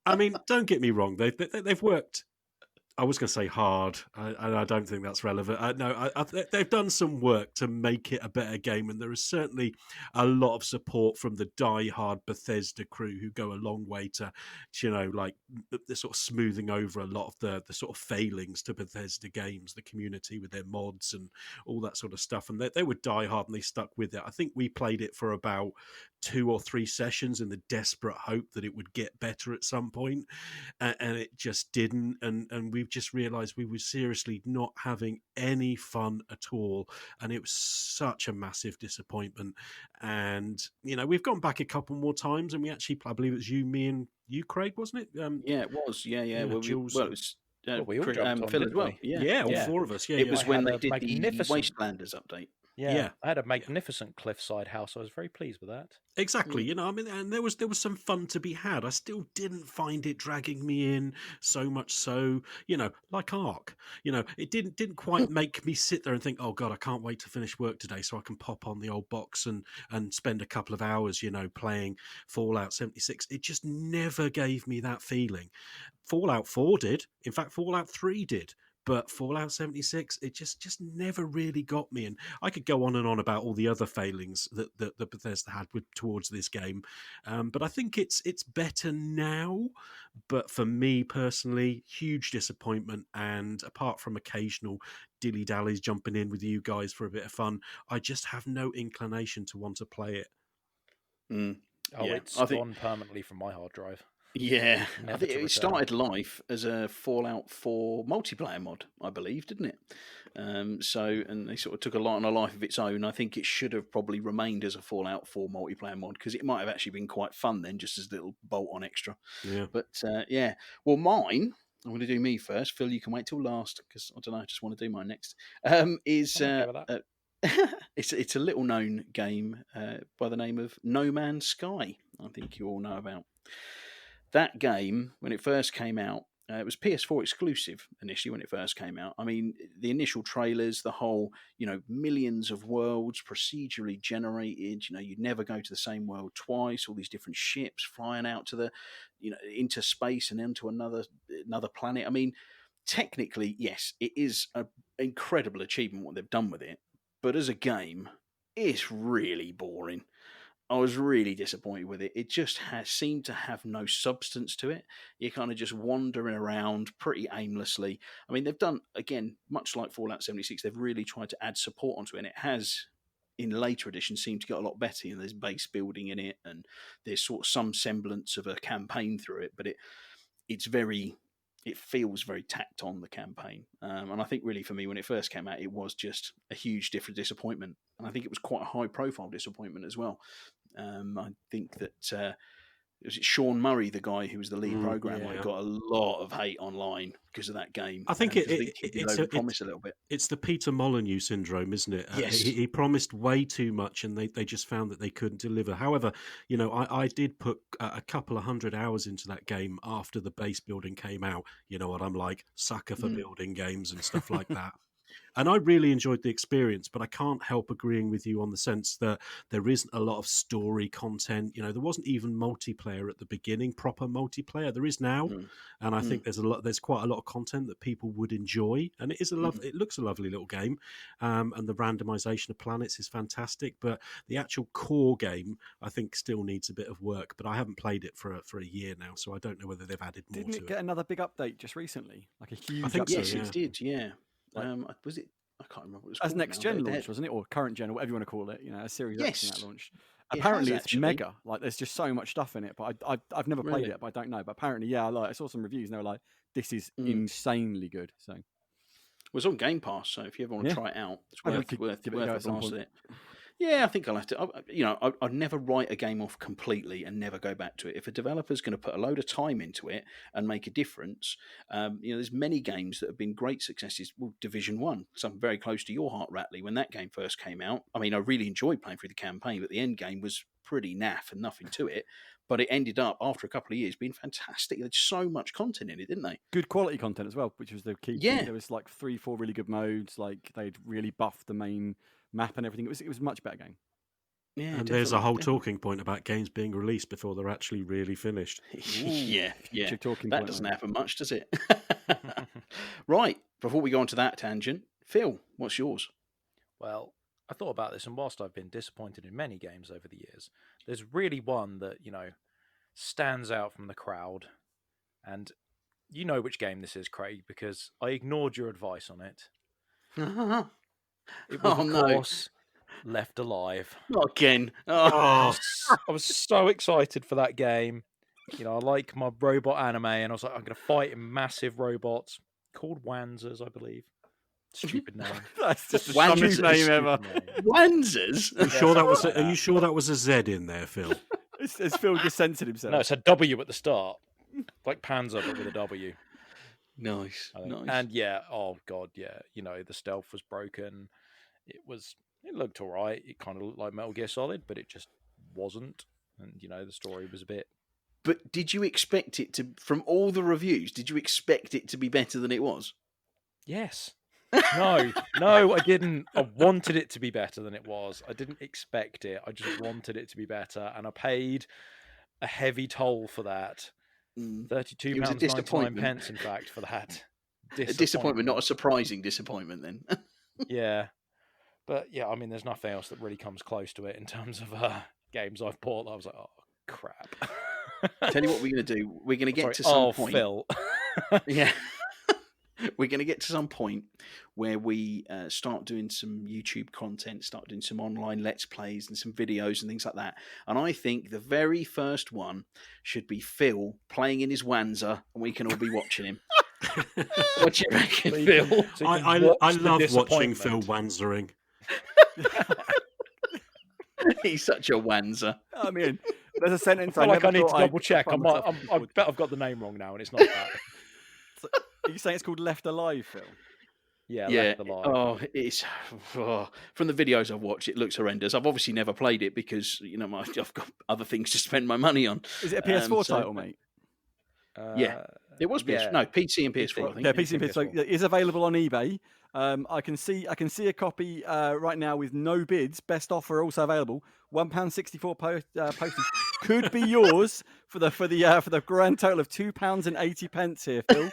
I mean, don't get me wrong. They've worked. I was going to say hard, and I don't think that's relevant. No, they've done some work to make it a better game, and there is certainly a lot of support from the die-hard Bethesda crew who go a long way to, like the sort of smoothing over a lot of the sort of failings to Bethesda games, the community with their mods and all that sort of stuff. And they were die-hard and they stuck with it. I think we played it for about 2 or 3 sessions in the desperate hope that it would get better at some point, and it just didn't. And we've just realized we were seriously not having any fun at all, and it was such a massive disappointment. And we've gone back a couple more times, and we actually, I believe it was me and you, Craig, wasn't it? Yeah, it was. Yeah. Well, Jules, it was we all jumped on, Phil as well. Yeah, all 4 of us. Yeah, it was when they did the magnificent Wastelanders update. Yeah, I had a magnificent cliffside house. I was very pleased with that. Exactly, I mean, and there was some fun to be had. I still didn't find it dragging me in so much so, like Ark. It didn't quite make me sit there and think, oh God, I can't wait to finish work today so I can pop on the old box and spend a couple of hours, playing Fallout 76. It just never gave me that feeling. Fallout 4 did. In fact, Fallout 3 did. But Fallout 76, it just never really got me. And I could go on and on about all the other failings that Bethesda had towards this game. But I think it's better now. But for me personally, huge disappointment. And apart from occasional dilly-dallies jumping in with you guys for a bit of fun, I just have no inclination to want to play it. Oh, Yeah, it's gone permanently from my hard drive. Yeah, I Never think to it return. started life as a Fallout 4 multiplayer mod, I believe, didn't it? And they sort of took a lot on a life of its own. I think it should have probably remained as a Fallout 4 multiplayer mod because it might have actually been quite fun then, just as a little bolt-on extra. Yeah. But yeah, well, mine. I'm going to do me first. Phil, you can wait till last because I don't know. I just want to do mine next. Is I'm okay with that. it's a little known game by the name of No Man's Sky. I think you all know about that game. When it first came out, it was PS4 exclusive initially when it first came out. I mean, the initial trailers, the whole, millions of worlds procedurally generated, you'd never go to the same world twice, all these different ships flying out to the, into space and then to another planet. I mean, technically, yes, it is an incredible achievement what they've done with it. But as a game, it's really boring. I was really disappointed with it. It just seemed to have no substance to it. You're kind of just wandering around pretty aimlessly. I mean, they've done, again, much like Fallout 76, they've really tried to add support onto it. And it has, in later editions, seemed to get a lot better. There's base building in it, and there's sort of some semblance of a campaign through it. But it feels very tacked on, the campaign. And I think really for me, when it first came out, it was just a huge different disappointment. And I think it was quite a high profile disappointment as well. I think that was it Sean Murray, the guy who was the lead programmer, got a lot of hate online because of that game. I think it's overpromised a little bit. It's the Peter Molyneux syndrome, isn't it? Yes. He promised way too much, and they just found that they couldn't deliver. However, I did put a couple of 100 hours into that game after the base building came out. You know what I'm like, sucker for building games and stuff like that. And I really enjoyed the experience, but I can't help agreeing with you on the sense that there isn't a lot of story content. There wasn't even multiplayer at the beginning, proper multiplayer. There is now, and I think there's quite a lot of content that people would enjoy. And it is it looks a lovely little game, and the randomization of planets is fantastic. But the actual core game, I think, still needs a bit of work. But I haven't played it for a year now, so I don't know whether they've added more to it. Didn't it get another big update just recently, like a huge? I think update? Yes, it did. Yeah. Was it? I can't remember what it was As called next now, gen but launch, wasn't it, or current gen, or whatever you want to call it? A Series X when that launched. It Apparently, has, it's actually. mega. Like, there's just so much stuff in it. But I've never played Really? it, but I don't know. But apparently, yeah, I saw some reviews, and they were like, "This is insanely good." So, It was on Game Pass, so if you ever want to try it out, it's Maybe we worth could a give it a go at some blast at point. it. Yeah, I think I'll have to. I'd never write a game off completely and never go back to it. If a developer's going to put a load of time into it and make a difference, there's many games that have been great successes. Well, Division 1, something very close to your heart, Ratley, when that game first came out. I mean, I really enjoyed playing through the campaign, but the end game was pretty naff and nothing to it. But it ended up, after a couple of years, being fantastic. There's so much content in it, didn't they? Good quality content as well, which was the key. Yeah. There was like 3-4 really good modes. Like, they'd really buffed the main map and everything. It was a much better game. Yeah, and there's a whole talking point about games being released before they're actually really finished. Yeah. Talking That point, doesn't mate. happen much, does it? Right. Before we go on to that tangent, Phil, what's yours? Well, I thought about this, and whilst I've been disappointed in many games over the years, there's really one that, stands out from the crowd. And you know which game this is, Craig, because I ignored your advice on it. It was, of course, Left Alive. Not again. I was so excited for that game. I like my robot anime, and I was like, I'm going to fight in massive robots called Wanzers, I believe. Stupid name. That's just the Wanzers. dumbest name ever. Wanzers? Are you sure that was a Z in there, Phil? It's Phil just censored himself. No, it's a W at the start. Like Panzer, but with a W. Nice. And yeah, oh god, yeah. The stealth was broken. It looked all right. It kind of looked like Metal Gear Solid, but it just wasn't. And the story was a bit. But did you expect it to? From all the reviews, did you expect it to be better than it was? Yes. No, I didn't. I wanted it to be better than it was. I didn't expect it. I just wanted it to be better, and I paid a heavy toll for that. £32.99, in fact, for that. A disappointment, not a surprising disappointment then. Yeah. But yeah, I mean, there's nothing else that really comes close to it in terms of games I've bought. I was like, oh, crap. Tell you what we're going to do. We're going to get to some point. Phil. Yeah. We're going to get to some point where we start doing some YouTube content, start doing some online Let's Plays and some videos and things like that. And I think the very first one should be Phil playing in his Wanzer, and we can all be watching him. What do you reckon, Phil? I love watching Phil Wanzering. He's such a Wanzer. I mean, there's a sentence I need to double check. I bet I've got the name wrong now, and it's not that. Are you saying it's called Left Alive, Phil? Yeah. Left Alive. Oh, it's from the videos I've watched, it looks horrendous. I've obviously never played it because I've got other things to spend my money on. Is it a PS4 title, mate? Yeah, it was PS4. No, PC and PS4. I think. Yeah, PC and PS4. So it is available on eBay. I can see a copy right now with no bids. Best offer also available. £1.64 postage could be yours for the grand total of £2.80 here, Phil.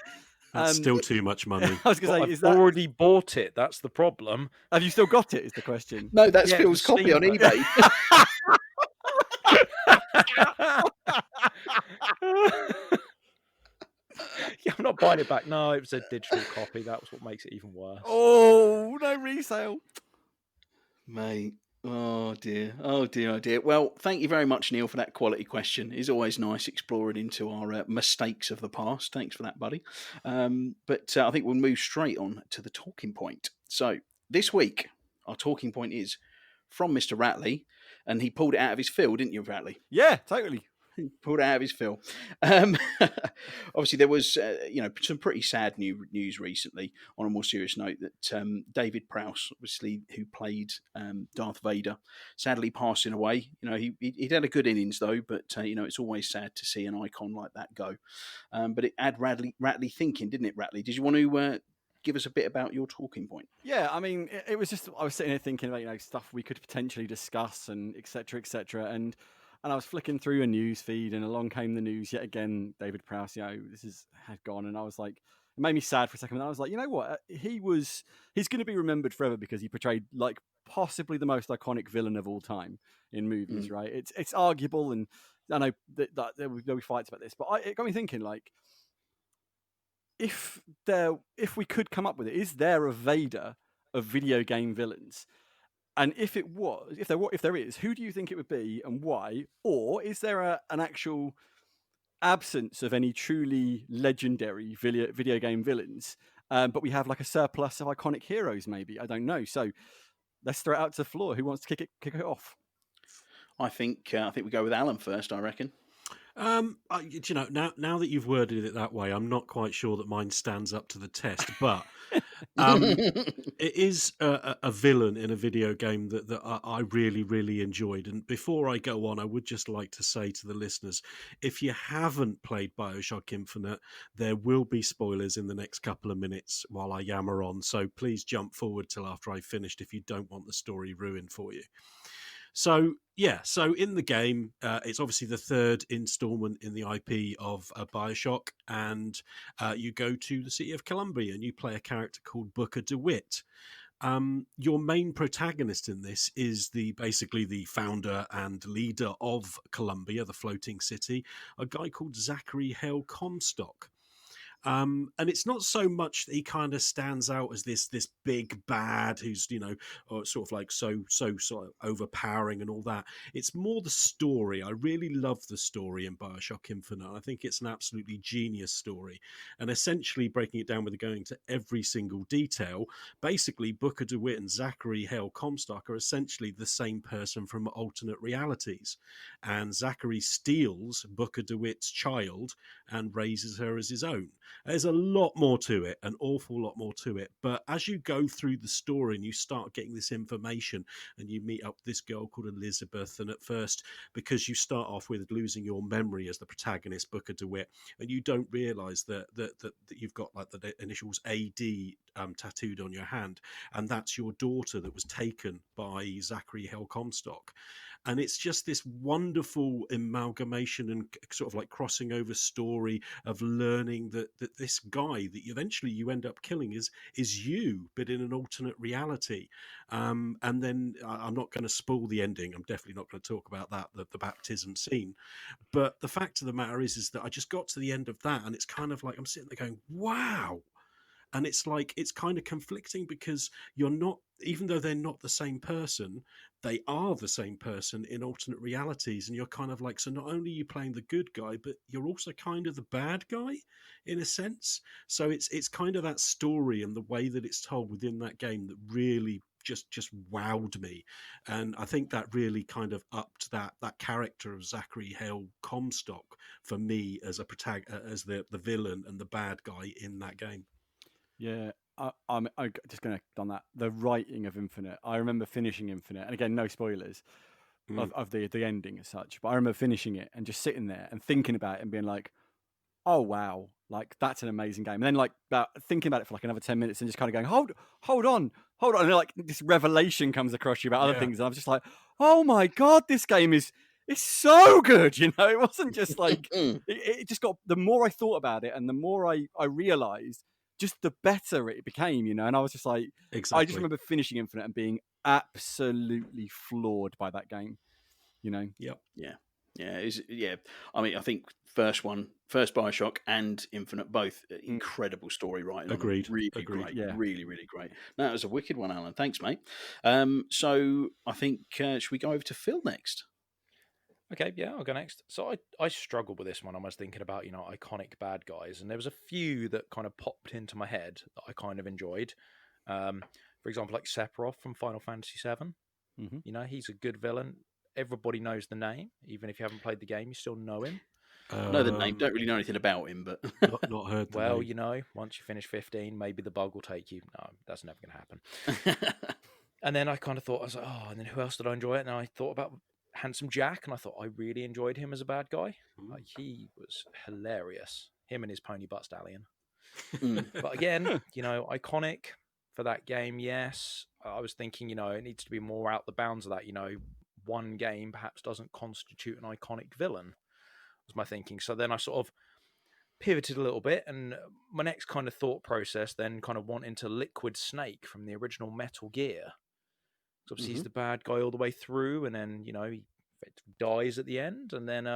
That's still too much money. I was going to say, I've already bought it. That's the problem. Have you still got it? Is the question? No, that's Phil's copy on eBay. Yeah, I'm not buying it back. No, it was a digital copy. That was what makes it even worse. Oh, no resale, mate. Oh dear. Oh dear. Oh dear. Well, thank you very much, Neil, for that quality question. It's always nice exploring into our mistakes of the past. Thanks for that, buddy. But I think we'll move straight on to the talking point. So this week, our talking point is from Mr. Ratley, and he pulled it out of his field, didn't you, Ratley? Yeah, totally. He pulled it out of his fill. Obviously, there was some pretty sad news recently. On a more serious note, that David Prowse, obviously who played Darth Vader, sadly passing away. He'd had a good innings though, but it's always sad to see an icon like that go. But it had Ratley thinking, didn't it, Ratley? Did you want to give us a bit about your talking point? Yeah, I mean, it was just I was sitting here thinking about stuff we could potentially discuss and etc. etc. And I was flicking through a news feed, and along came the news yet again. David Prowse, had gone, and I was like, it made me sad for a second. And I was like, you know what? He's going to be remembered forever because he portrayed like possibly the most iconic villain of all time in movies, right? It's arguable, and I know that there'll be fights about this, but it got me thinking, like, if we could come up with it, is there a Vader of video game villains? And if there is, who do you think it would be and why? Or is there an actual absence of any truly legendary video game villains, but we have like a surplus of iconic heroes? Maybe, I don't know. So let's throw it out to the floor. Who wants to kick it off? I think we go with Alan first. I reckon. Now that you've worded it that way, I'm not quite sure that mine stands up to the test, but it is a villain in a video game that I really, really enjoyed. And before I go on, I would just like to say to the listeners, if you haven't played BioShock Infinite, there will be spoilers in the next couple of minutes while I yammer on. So please jump forward till after I've finished if you don't want the story ruined for you. So in the game, it's obviously the third installment in the IP of BioShock, and you go to the city of Columbia and you play a character called Booker DeWitt. Your main protagonist in this is basically the founder and leader of Columbia, the floating city, a guy called Zachary Hale Comstock. And it's not so much that he kind of stands out as this big bad who's sort of like so overpowering and all that. It's more the story. I really love the story in BioShock Infinite. I think it's an absolutely genius story, and essentially breaking it down with going to every single detail. Basically, Booker DeWitt and Zachary Hale Comstock are essentially the same person from alternate realities, and Zachary steals Booker DeWitt's child and raises her as his own. There's a lot more to it, an awful lot more to it. But as you go through the story and you start getting this information and you meet up with this girl called Elizabeth, and at first, because you start off with losing your memory as the protagonist, Booker DeWitt, and you don't realise that you've got like the initials AD tattooed on your hand, and that's your daughter that was taken by Zachary Hell Comstock. And it's just this wonderful amalgamation and sort of like crossing over story of learning that this guy that eventually you end up killing is you, but in an alternate reality. And then I'm not going to spoil the ending. I'm definitely not going to talk about that, the baptism scene. But the fact of the matter is that I just got to the end of that, and it's kind of like I'm sitting there going, wow. And it's like, it's kind of conflicting because you're not, even though they're not the same person, they are the same person in alternate realities. And you're kind of like, so not only are you playing the good guy, but you're also kind of the bad guy in a sense. So it's kind of that story and the way that it's told within that game that really just wowed me. And I think that really kind of upped that character of Zachary Hale Comstock for me as as the villain and the bad guy in that game. Yeah, I'm just going to on that. The writing of Infinite. I remember finishing Infinite, and again, no spoilers of the ending as such. But I remember finishing it and just sitting there and thinking about it and being like, "Oh wow, like that's an amazing game." And then like thinking about it for like another 10 minutes and just kind of going, "Hold on," and then like this revelation comes across you about other things, and I'm just like, "Oh my god, this game is." It's so good, you know. It wasn't just like it just got. The more I thought about it, and the more I realized, just the better it became, you know. And I was just like, exactly. I just remember finishing Infinite and being absolutely floored by that game, you know. Yep. Yeah. I mean, I think first Bioshock and Infinite, both incredible story writing. Agreed. Really Agreed. great. Yeah. Really, really great. No, that was a wicked one, Alan. Thanks, mate. So I think should we go over to Phil next? Okay, yeah, I'll go next. So I struggled with this one. I was thinking about, iconic bad guys, and there was a few that kind of popped into my head that I kind of enjoyed. For example, like Sephiroth from Final Fantasy VII. Mm-hmm. He's a good villain. Everybody knows the name, even if you haven't played the game, you still know him. Know the name. Don't really know anything about him, but not heard. Well, name. Once you finish 15, maybe the bug will take you. No, that's never going to happen. And then I kind of thought, I was like, oh, and then who else did I enjoy it? And I thought about Handsome Jack, and I thought I really enjoyed him as a bad guy. Like, he was hilarious. Him and his pony butt stallion. But again, iconic for that game. Yes, I was thinking, it needs to be more out the bounds of that. One game perhaps doesn't constitute an iconic villain. Was my thinking. So then I sort of pivoted a little bit, and my next kind of thought process then kind of went into Liquid Snake from the original Metal Gear. Obviously, he's the bad guy all the way through, and then, he dies at the end, and then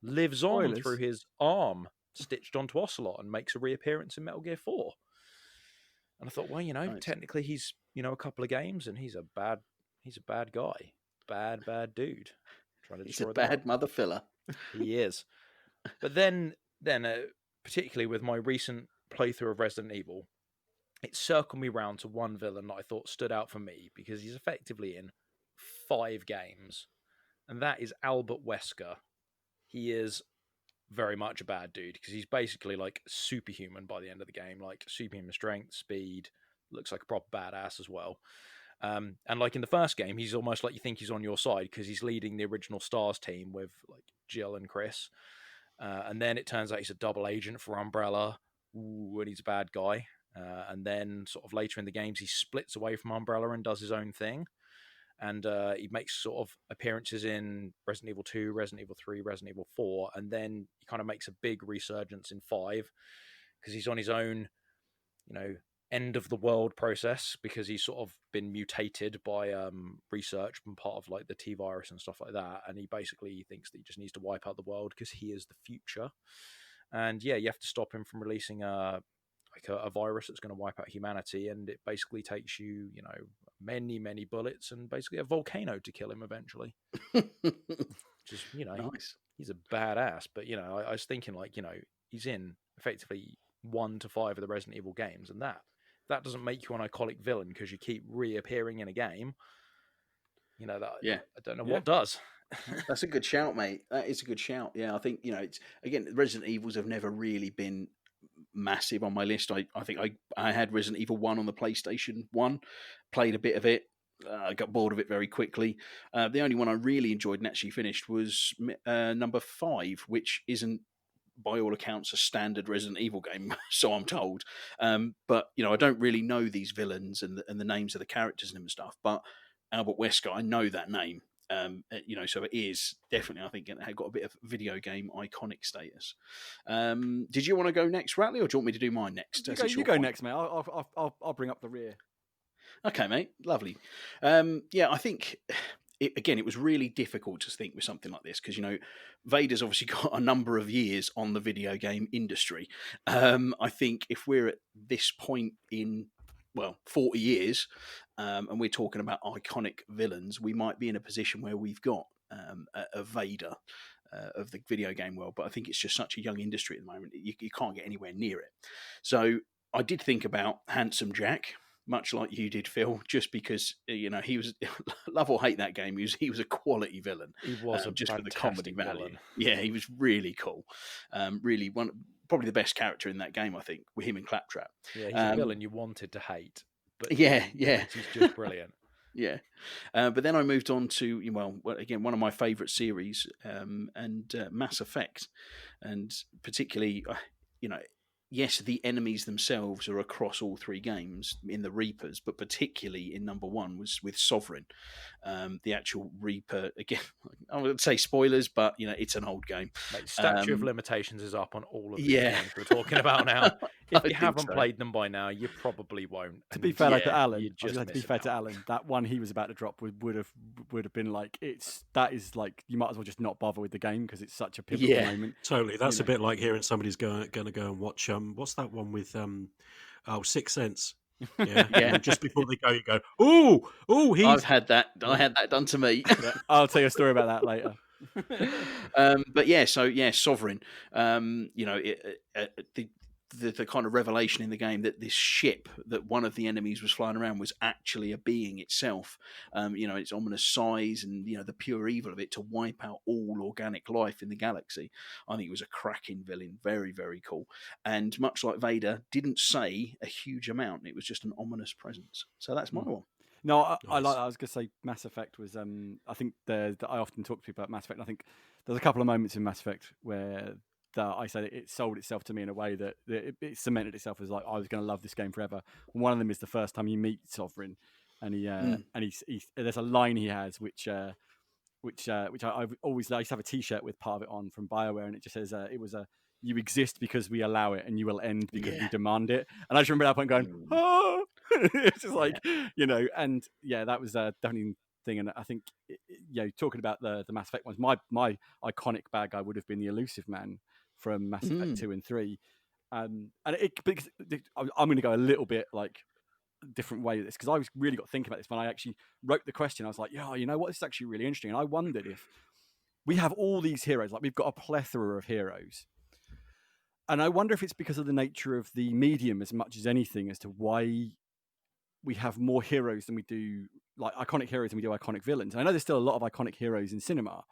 lives on through his arm stitched onto Ocelot and makes a reappearance in Metal Gear 4. And I thought, well, nice. Technically he's, a couple of games, and he's a bad guy. Bad dude. He's a bad mother filler. He is. But then particularly with my recent playthrough of Resident Evil, it circled me round to one villain that I thought stood out for me because he's effectively in 5 games, and that is Albert Wesker. He is very much a bad dude because he's basically like superhuman by the end of the game, like superhuman strength, speed, looks like a proper badass as well. And like in the first game, he's almost like you think he's on your side because he's leading the original Stars team with like Jill and Chris. And then it turns out he's a double agent for Umbrella. Ooh, and he's a bad guy. And then sort of later in the games, he splits away from Umbrella and does his own thing. And he makes sort of appearances in Resident Evil 2, Resident Evil 3, Resident Evil 4. And then he kind of makes a big resurgence in 5 because he's on his own, end of the world process because he's sort of been mutated by research and part of like the T virus and stuff like that. And he basically thinks that he just needs to wipe out the world because he is the future. And yeah, you have to stop him from releasing a virus that's going to wipe out humanity, and it basically takes you, many bullets and basically a volcano to kill him eventually. Just, nice. He's a badass. But, I was thinking like, he's in effectively 1 to 5 of the Resident Evil games, and that doesn't make you an iconic villain because you keep reappearing in a game. I don't know what does. That's a good shout, mate. That is a good shout. Yeah, I think, it's again, Resident Evils have never really been massive on my list. I think I had Resident Evil 1 on the PlayStation 1, played a bit of it. I got bored of it very quickly. The only one I really enjoyed and actually finished was number 5, which isn't by all accounts, a standard Resident Evil game, so I'm told. But I don't really know these villains and the names of the characters and stuff. But Albert Wesker, I know that name. So it is definitely, I think, it got a bit of video game iconic status. Did you want to go next, Ratley, or do you want me to do mine next? You go next, mate. I'll bring up the rear. Okay, mate. Lovely. I think it was really difficult to think with something like this because Vader's obviously got a number of years on the video game industry. I think if we're at this point in 40 years, and we're talking about iconic villains, we might be in a position where we've got a Vader of the video game world. But I think it's just such a young industry at the moment. You can't get anywhere near it. So I did think about Handsome Jack, much like you did, Phil, just because he was love or hate that game. He was a quality villain. He was just for the comedy value. Villain. Yeah, he was really cool. Really probably the best character in that game, I think, with him and Claptrap. Yeah, he's a villain you wanted to hate. But yeah, he's just brilliant. Yeah, but then I moved on to again, one of my favourite series, and Mass Effect, and particularly yes, the enemies themselves are across all three games in the Reapers, but particularly in number one was with Sovereign. The actual Reaper, again, I would say spoilers, but it's an old game. Mate, Statute of Limitations is up on all of the Yeah. games we're talking about now. If I you haven't think so. played them by now, you probably won't. To be fair, like to Yeah, Alan, you're just to be missing fair to out. Alan, that one he was about to drop would have been like that is like you might as well just not bother with the game because it's such a pivotal Yeah. moment. Totally. That's a bit like hearing somebody's going to go and watch what's that one with Sixth Sense. Yeah. Yeah. And just before they go, you go, oh, he's I've had that. I had that done to me. I'll tell you a story about that later. But yeah, Sovereign. The kind of revelation in the game that this ship that one of the enemies was flying around was actually a being itself. Its ominous size and the pure evil of it to wipe out all organic life in the galaxy. I think it was a cracking villain, very, very cool. And much like Vader, didn't say a huge amount. It was just an ominous presence. So that's my one. No, I Nice. like. I was going to say Mass Effect was. I think I often talk to people about Mass Effect. And I think there's a couple of moments in Mass Effect where I say that it sold itself to me in a way that it cemented itself as like I was going to love this game forever. And one of them is the first time you meet Sovereign, and there's a line he has which I've always liked. I used to have a T-shirt with part of it on from BioWare, and it just says you exist because we allow it, and you will end because we demand it. And I just remember that point going, oh, it's just like and yeah, that was definitely thing. And I think talking about the Mass Effect ones, my iconic bad guy would have been the Elusive Man from Mass Effect 2 and 3. And because I'm going to go a little bit like different way with this because I was really got thinking about this when I actually wrote the question. I was like, yeah, you know what, this is actually really interesting. And I wondered if we have all these heroes, like we've got a plethora of heroes. And I wonder if it's because of the nature of the medium as much as anything as to why we have more heroes than we do, like iconic heroes than we do iconic villains. And I know there's still a lot of iconic heroes in cinema,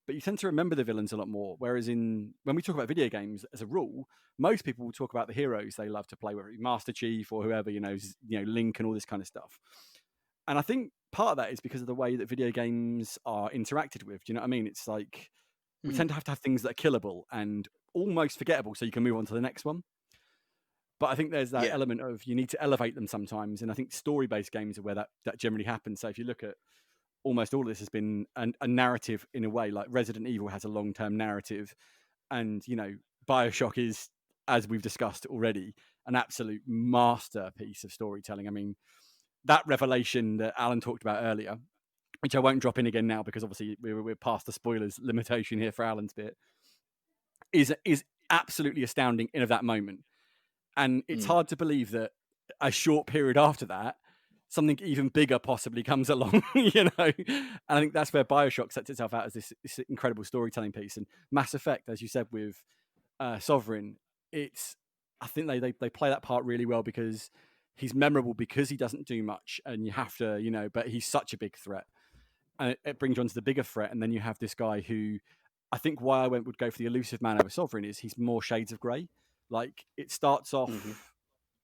but you tend to remember the villains a lot more. Whereas when we talk about video games, as a rule, most people will talk about the heroes they love to play, whether it's Master Chief or whoever, Link and all this kind of stuff. And I think part of that is because of the way that video games are interacted with. Do you know what I mean? It's like we tend to have things that are killable and almost forgettable so you can move on to the next one. But I think there's that element of you need to elevate them sometimes. And I think story-based games are where that generally happens. So if you look at almost all of this has been a narrative in a way, like Resident Evil has a long-term narrative. And, BioShock is, as we've discussed already, an absolute masterpiece of storytelling. I mean, that revelation that Alan talked about earlier, which I won't drop in again now because obviously we're past the spoilers limitation here for Alan's bit, is absolutely astounding in of that moment. And it's hard to believe that a short period after that, something even bigger possibly comes along, And I think that's where BioShock sets itself out as this incredible storytelling piece. And Mass Effect, as you said, with Sovereign, I think they play that part really well because he's memorable because he doesn't do much and you have to, but he's such a big threat. And it brings you onto the bigger threat. And then you have this guy who I think why I would go for the Elusive Man over Sovereign is he's more shades of grey. Like it starts off,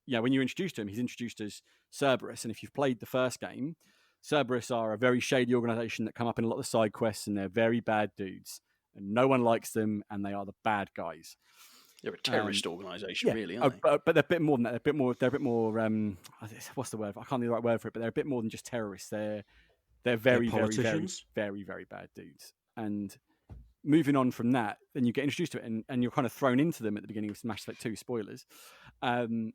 when you're introduced to him, he's introduced as Cerberus. And if you've played the first game, Cerberus are a very shady organization that come up in a lot of the side quests and they're very bad dudes. and no one likes them, and they are the bad guys. They're a terrorist organisation, really, Oh, aren't they? but they're a bit more than that. They're a bit more. What's the word? I can't think of the right word for it. But they're a bit more than just terrorists. They're very, very, very, very, very bad dudes. And moving on from that, then you get introduced to it, and you're kind of thrown into them at the beginning of Mass Effect 2. Spoilers, and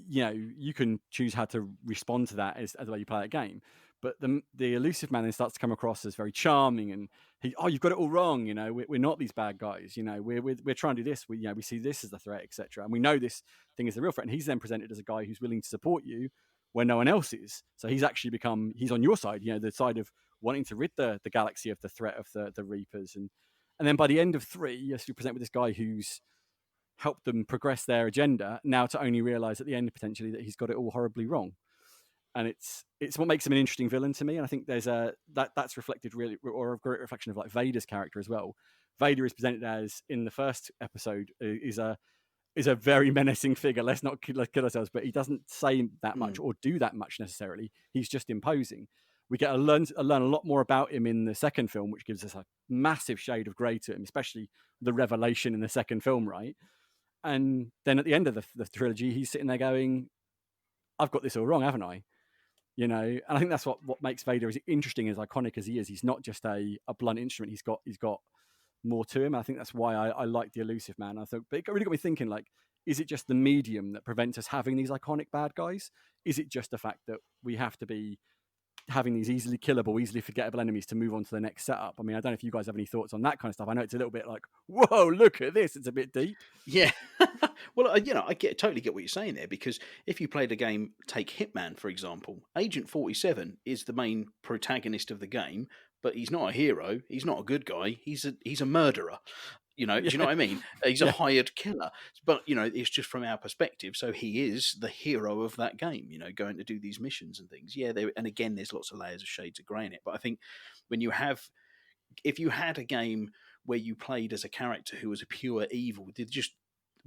you can choose how to respond to that as the way you play that game. But the elusive man then starts to come across as very charming, and you've got it all wrong. We're not these bad guys. We're trying to do this. We see this as the threat, etc. And we know this thing is the real threat. And he's then presented as a guy who's willing to support you when no one else is. So he's actually he's on your side. The side of wanting to rid the galaxy of the threat of the Reapers. And then by the end of 3, yes, you present with this guy who's helped them progress their agenda. Now to only realize at the end potentially that he's got it all horribly wrong. And it's what makes him an interesting villain to me. And I think there's that's reflected really, or a great reflection of like Vader's character as well. Vader is presented as, in the first episode, is a very menacing figure. Let's not kill ourselves, but he doesn't say that much or do that much necessarily. He's just imposing. We get learn a lot more about him in the second film, which gives us a massive shade of grey to him, especially the revelation in the second film, right? And then at the end of the trilogy, he's sitting there going, "I've got this all wrong, haven't I?" And I think that's what makes Vader as interesting, as iconic as he is. He's not just a blunt instrument. He's got more to him. I think that's why I like the elusive man. I thought, but it really got me thinking, like, is it just the medium that prevents us having these iconic bad guys? Is it just the fact that we have to be having these easily killable, easily forgettable enemies to move on to the next setup? I mean, I don't know if you guys have any thoughts on that kind of stuff. I know it's a little bit like, whoa, look at this. It's a bit deep. Yeah. Well, I totally get what you're saying there, because if you played a game, take Hitman, for example, Agent 47 is the main protagonist of the game, but he's not a hero. He's not a good guy. He's a murderer. Do you know what I mean? He's a hired killer. But, it's just from our perspective. So he is the hero of that game, going to do these missions and things. Yeah, and again, there's lots of layers of shades of grey in it. But I think if you had a game where you played as a character who was a pure evil,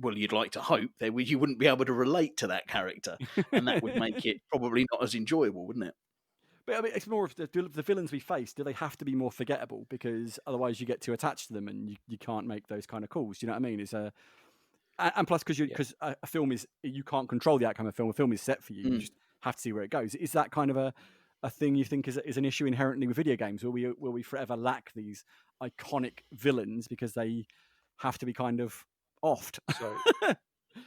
you'd like to hope that you wouldn't be able to relate to that character. And that would make it probably not as enjoyable, wouldn't it? But I mean, it's more of the villains we face. Do they have to be more forgettable? Because otherwise, you get too attached to them, and you can't make those kind of calls. Do you know what I mean? And plus, because a film is, you can't control the outcome of a film. A film is set for you. You just have to see where it goes. Is that kind of a thing you think is an issue inherently with video games? Will we forever lack these iconic villains because they have to be kind of offed?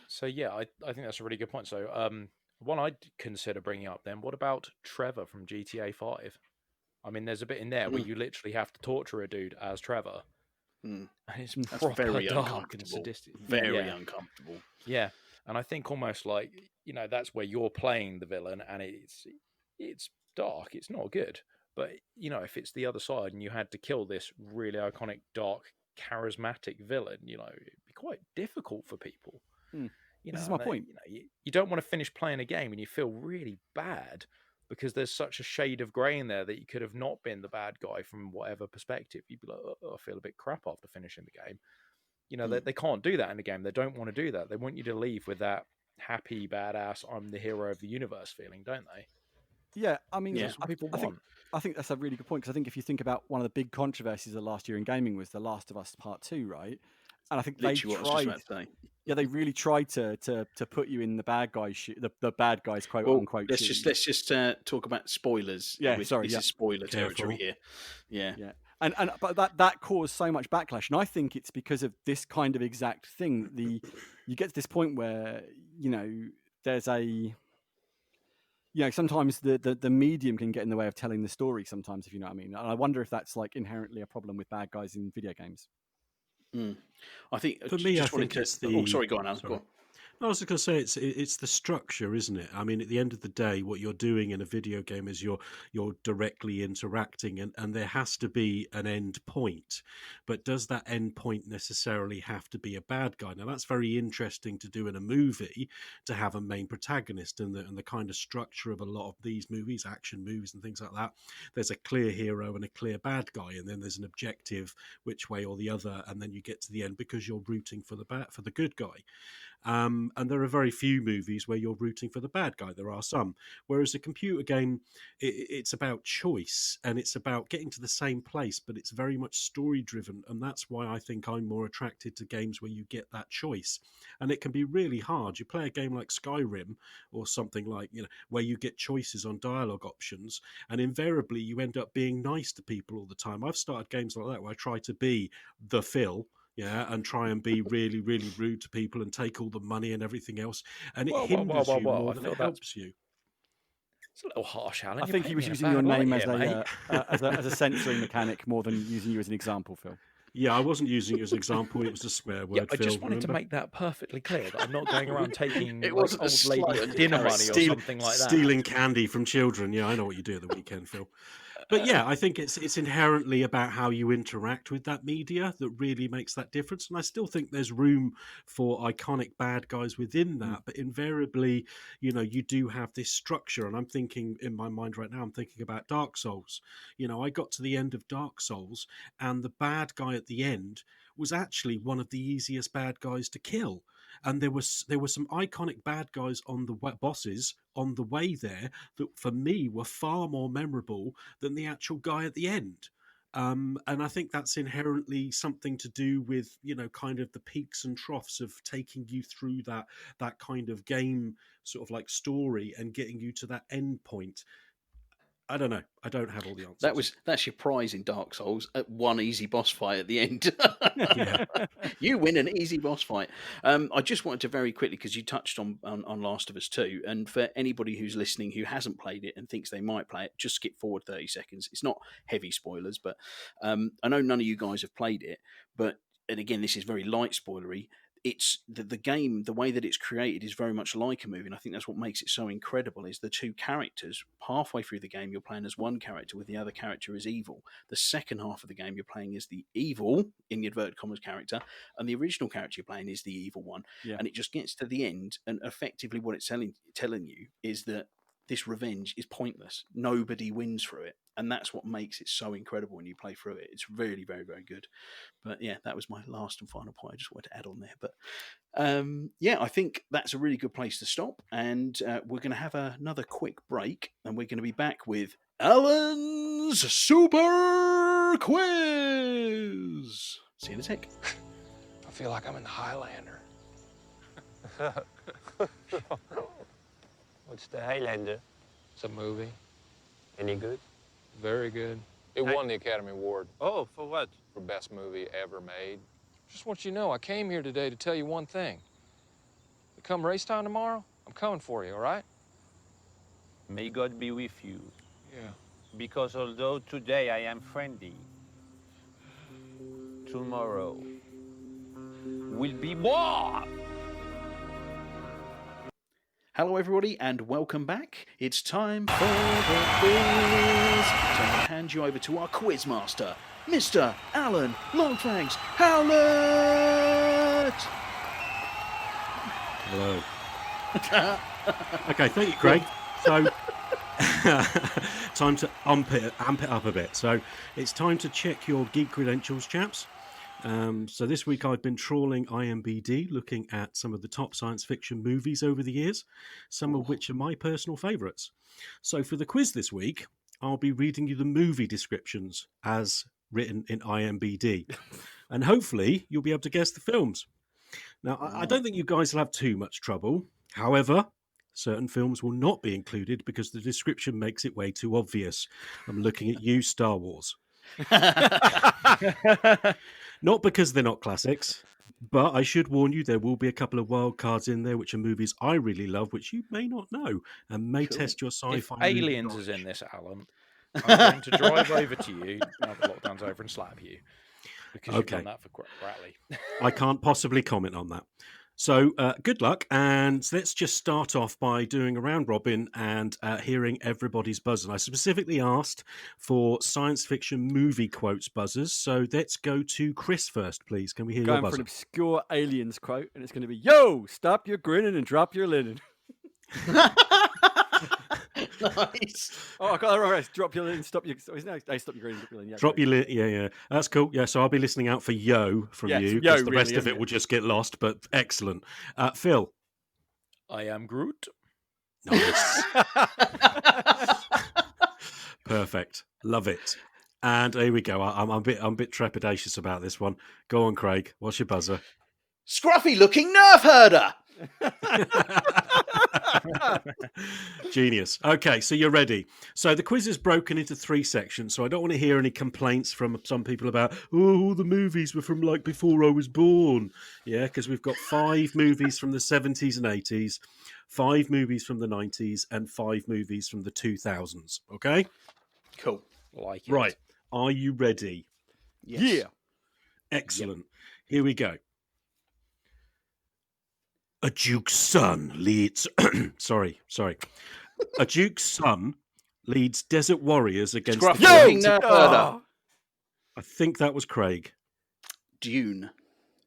So yeah, I think that's a really good point. So one I'd consider bringing up then, what about Trevor from GTA 5? I mean, there's a bit in there where you literally have to torture a dude as Trevor. And it's very dark and sadistic. Very uncomfortable. Yeah. And I think almost like, that's where you're playing the villain, and it's dark. It's not good. But, if it's the other side and you had to kill this really iconic, dark, charismatic villain, it'd be quite difficult for people. This is my point. You don't want to finish playing a game and you feel really bad because there's such a shade of grey in there that you could have not been the bad guy from whatever perspective. You'd be like, I feel a bit crap after finishing the game. They can't do that in the game. They don't want to do that. They want you to leave with that happy, badass, I'm the hero of the universe feeling, don't they? Yeah, I mean, that's what people want. I think that's a really good point, because I think if you think about one of the big controversies of last year in gaming was The Last of Us Part 2, right? And I think they really tried to put you in the bad guy's the bad guy's quote unquote. Let's just talk about spoilers. Yeah, this is spoiler territory here. Yeah. But that caused so much backlash, and I think it's because of this kind of exact thing. You get to this point where there's sometimes the medium can get in the way of telling the story sometimes, if you know what I mean. And I wonder if that's like inherently a problem with bad guys in video games. I think for me, it's the. Oh, sorry, go on, Alan. Go on. I was going to say it's the structure, isn't it? I mean, at the end of the day, what you're doing in a video game is you're directly interacting, and there has to be an end point. But does that end point necessarily have to be a bad guy? Now, that's very interesting to do in a movie, to have a main protagonist, and the kind of structure of a lot of these movies, action movies and things like that. There's a clear hero and a clear bad guy, and then there's an objective which way or the other, and then you get to the end because you're rooting for the good guy. And there are very few movies where you're rooting for the bad guy. There are some. Whereas a computer game, it's about choice and it's about getting to the same place, but it's very much story driven. And that's why I think I'm more attracted to games where you get that choice. And it can be really hard. You play a game like Skyrim or something like, where you get choices on dialogue options, and invariably you end up being nice to people all the time. I've started games like that where I try to be the Phil, and try and be really, really rude to people and take all the money and everything else, and it hinders you more than it helps you. It's a little harsh, Alan. I think he was using your name as a sensory mechanic more than using you as an example, Phil. Yeah, I wasn't using it as an example. It was a swear word. I just wanted to make that perfectly clear that I'm not going around taking old lady dinner money or something like that. Stealing candy from children. Yeah, I know what you do at the weekend, Phil. But yeah, I think it's inherently about how you interact with that media that really makes that difference. And I still think there's room for iconic bad guys within that. But invariably, you do have this structure. And I'm thinking in my mind right now, I'm thinking about Dark Souls. I got to the end of Dark Souls and the bad guy at the end was actually one of the easiest bad guys to kill. And there were some iconic bad guys on the bosses on the way there that for me were far more memorable than the actual guy at the end. And I think that's inherently something to do with, kind of the peaks and troughs of taking you through that kind of game sort of like story and getting you to that end point. I don't know. I don't have all the answers. That's your prize in Dark Souls, at one easy boss fight at the end. You win an easy boss fight. I just wanted to very quickly, because you touched on Last of Us 2, and for anybody who's listening who hasn't played it and thinks they might play it, just skip forward 30 seconds. It's not heavy spoilers, but I know none of you guys have played it, and again, this is very light spoilery. It's the game, the way that it's created is very much like a movie, and I think that's what makes it so incredible, is the two characters. Halfway through the game, you're playing as one character with the other character as evil. The second half of the game, you're playing as the evil, in the inverted commas, character, and the original character you're playing is the evil one. Yeah. And it just gets to the end, and effectively what it's telling you is that this revenge is pointless. Nobody wins through it. And that's what makes it so incredible when you play through it. It's really, very, very good. But yeah, that was my last and final point I just wanted to add on there. But I think that's a really good place to stop. And we're going to have another quick break. And we're going to be back with Alan's Super Quiz. See you in a sec. I feel like I'm in the Highlander. What's the Highlander? It's a movie. Any good? Very good. It won the Academy Award. Oh, for what? For best movie ever made. Just want you to know, I came here today to tell you one thing. Come race time tomorrow, I'm coming for you, all right? May God be with you. Yeah. Because although today I am friendly, tomorrow will be more. Hello, everybody, and welcome back. It's time for the quiz. So I'm going to hand you over to our quiz master, Mr. Alan Longfangs Howlett. Hello. Okay, thank you, Craig. So, time to amp it up a bit. So, it's time to check your geek credentials, chaps. So this week I've been trawling IMDb, looking at some of the top science fiction movies over the years, some of which are my personal favourites. So for the quiz this week, I'll be reading you the movie descriptions as written in IMDb. And hopefully you'll be able to guess the films. Now, I don't think you guys will have too much trouble. However, certain films will not be included because the description makes it way too obvious. I'm looking at you, Star Wars. Not because they're not classics, but I should warn you there will be a couple of wild cards in there which are movies I really love, which you may not know and may test your sci-fi. If Aliens is in this, Alan, I'm going to drive over to you now the lockdown's over and slap you because you've done that for Bradley. I can't possibly comment on that. So good luck, and let's just start off by doing a round robin and hearing everybody's buzzer. I specifically asked for science fiction movie quotes buzzers, so let's go to Chris first, please. Can we hear your buzzer? Going for an obscure Aliens quote, and it's going to be, "Yo, stop your grinning and drop your linen." Nice. Oh, I got that wrong. Drop your linen, stop your. No, stop your green, drop your linen. Yeah, Drop great. your yeah. That's cool. Yeah, so I'll be listening out for yo from Yeah, you some because yo, the really, rest of isn't it it? will just get lost. But excellent, Phil. I am Groot. Nice, perfect, love it. And here we go. I'm a bit trepidatious about this one. Go on, Craig. What's your buzzer? Scruffy-looking nerf herder. Genius. Okay, so you're ready. So the quiz is broken into 3 sections, so I don't want to hear any complaints from some people about, all the movies were from like before I was born. Yeah, because we've got 5 movies from the 70s and 80s, 5 movies from the 90s, and 5 movies from the 2000s. Okay? Cool. Like it. Right. Are you ready? Yes. Yeah. Excellent. Here we go. A duke's son leads. sorry. A duke's son leads desert warriors against the Scruffy-looking corrupted- nerf herder. Oh, I think that was Craig. Dune.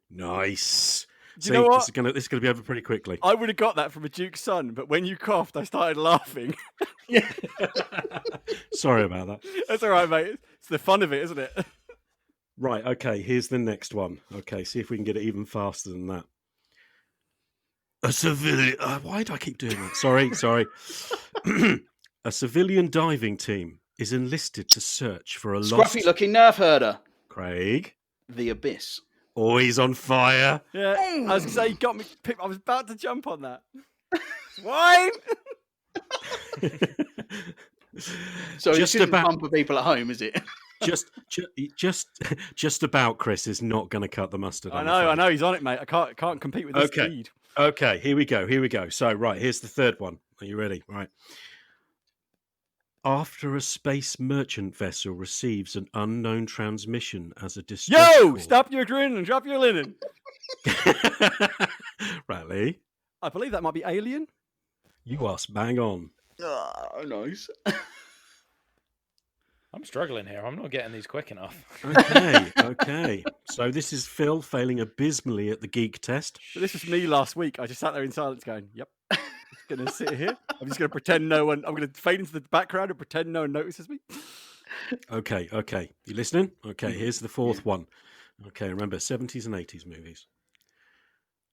Nice. Do you know what? This is gonna be over pretty quickly. I would have got that from a Duke's son, but when you coughed, I started laughing. Sorry about that. That's all right, mate. It's the fun of it, isn't it? Right. Okay. Here's the next one. Okay. See if we can get it even faster than that. A civilian. Why do I keep doing that? Sorry. A civilian diving team is enlisted to search for a lost. Scruffy-looking nerf herder. Craig. The Abyss. Always on fire. Yeah. I was going to say, you got me. I was about to jump on that. Swine! So Just just shouldn't about- pump for people at home, is it? just about Chris is not going to cut the mustard. I I'm know, afraid. he's on it, mate. I can't compete with this Okay. speed. Okay, here we go. So, right, here's the third one. Are you ready? Right. After a space merchant vessel receives an unknown transmission as a distress Yo! call- Stop your grin and drop your linen. Right, Lee, I believe that might be Alien. you asked bang on. Oh, nice. I'm struggling here. I'm not getting these quick enough. Okay. So this is Phil failing abysmally at the geek test. So this was me last week. I just sat there in silence going, yep. Just going to sit here. I'm just going to pretend no one... I'm going to fade into the background and pretend no one notices me. Okay. You listening? Okay, here's the fourth one. Okay, remember, 70s and 80s movies.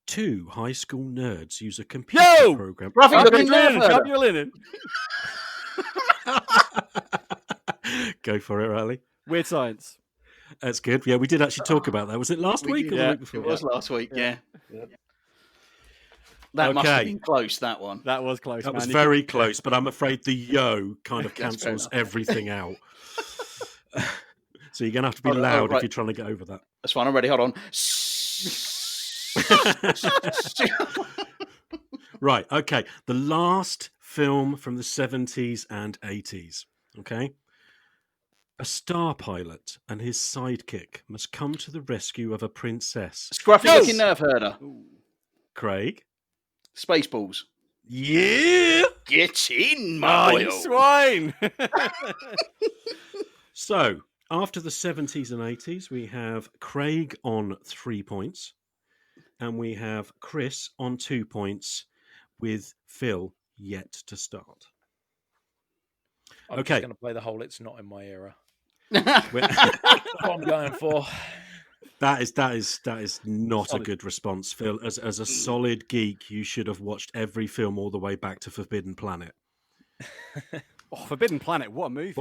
2 high school nerds use a computer Yo! program. Scruffy Drop looking your nerf linen. Drop herder. your linen. Go for it, Riley. Weird science. That's good. Yeah, we did actually talk about that. Was it last We week did, or the yeah. week before? It was last week, yeah. That must have Okay. been close, that one. That was close, That man. was You very close, but I'm afraid the yo kind of That's fair cancels enough. everything out. So you're going to have to be Oh, loud right. if you're trying to get over that. That's fine, I'm ready. Hold on. Right, okay. The last film from the 70s and 80s, okay? A star pilot and his sidekick must come to the rescue of a princess. Scruffy Yo! looking nerf herder. Craig? Spaceballs. Yeah! Get in, Oh, my you boy. swine! So, after the 70s and 80s, we have Craig on 3 points, and we have Chris on 2 points, with Phil yet to start. I'm Okay. just going to play the whole "It's Not in My Era." We're- That's what I'm going for. That is not Solid. a good response, Phil. As a solid geek, you should have watched every film all the way back to Forbidden Planet Oh, Forbidden Planet, what a movie.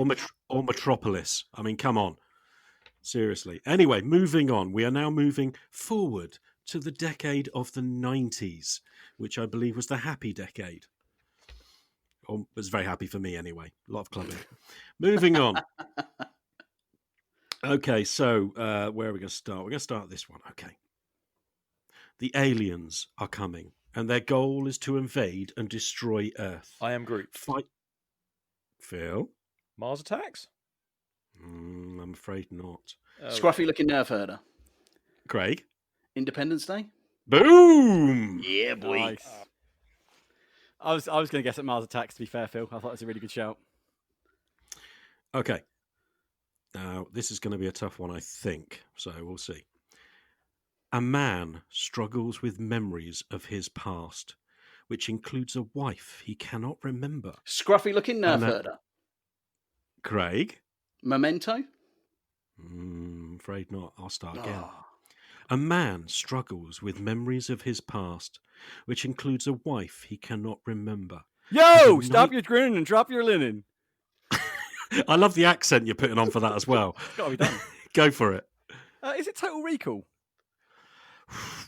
or Metropolis. I mean, come on, seriously. Anyway, moving on. We are now moving forward to the decade of the 90s, which I believe was the happy decade. Or was very happy for me anyway. A lot of clubbing. Moving on. Okay, so where are we going to start? We're going to start this one. Okay. The aliens are coming, and their goal is to invade and destroy Earth. I am Groot. Fight. Phil? Mars Attacks. I'm afraid not. Scruffy looking nerf herder. Craig? Independence Day. Boom! Yeah, boy. Nice. I was going to guess at Mars Attacks, to be fair, Phil. I thought it was a really good shout. Okay. Now, this is going to be a tough one, I think. So we'll see. A man struggles with memories of his past which includes a wife he cannot remember. Scruffy looking nerf And, herder. Craig? Memento? Afraid not. I'll start again. Oh. A man struggles with memories of his past, which includes a wife he cannot remember. Yo, stop your grinning and drop your linen. I love the accent you're putting on for that as well. It's got to be done. Go for it. Is it Total Recall?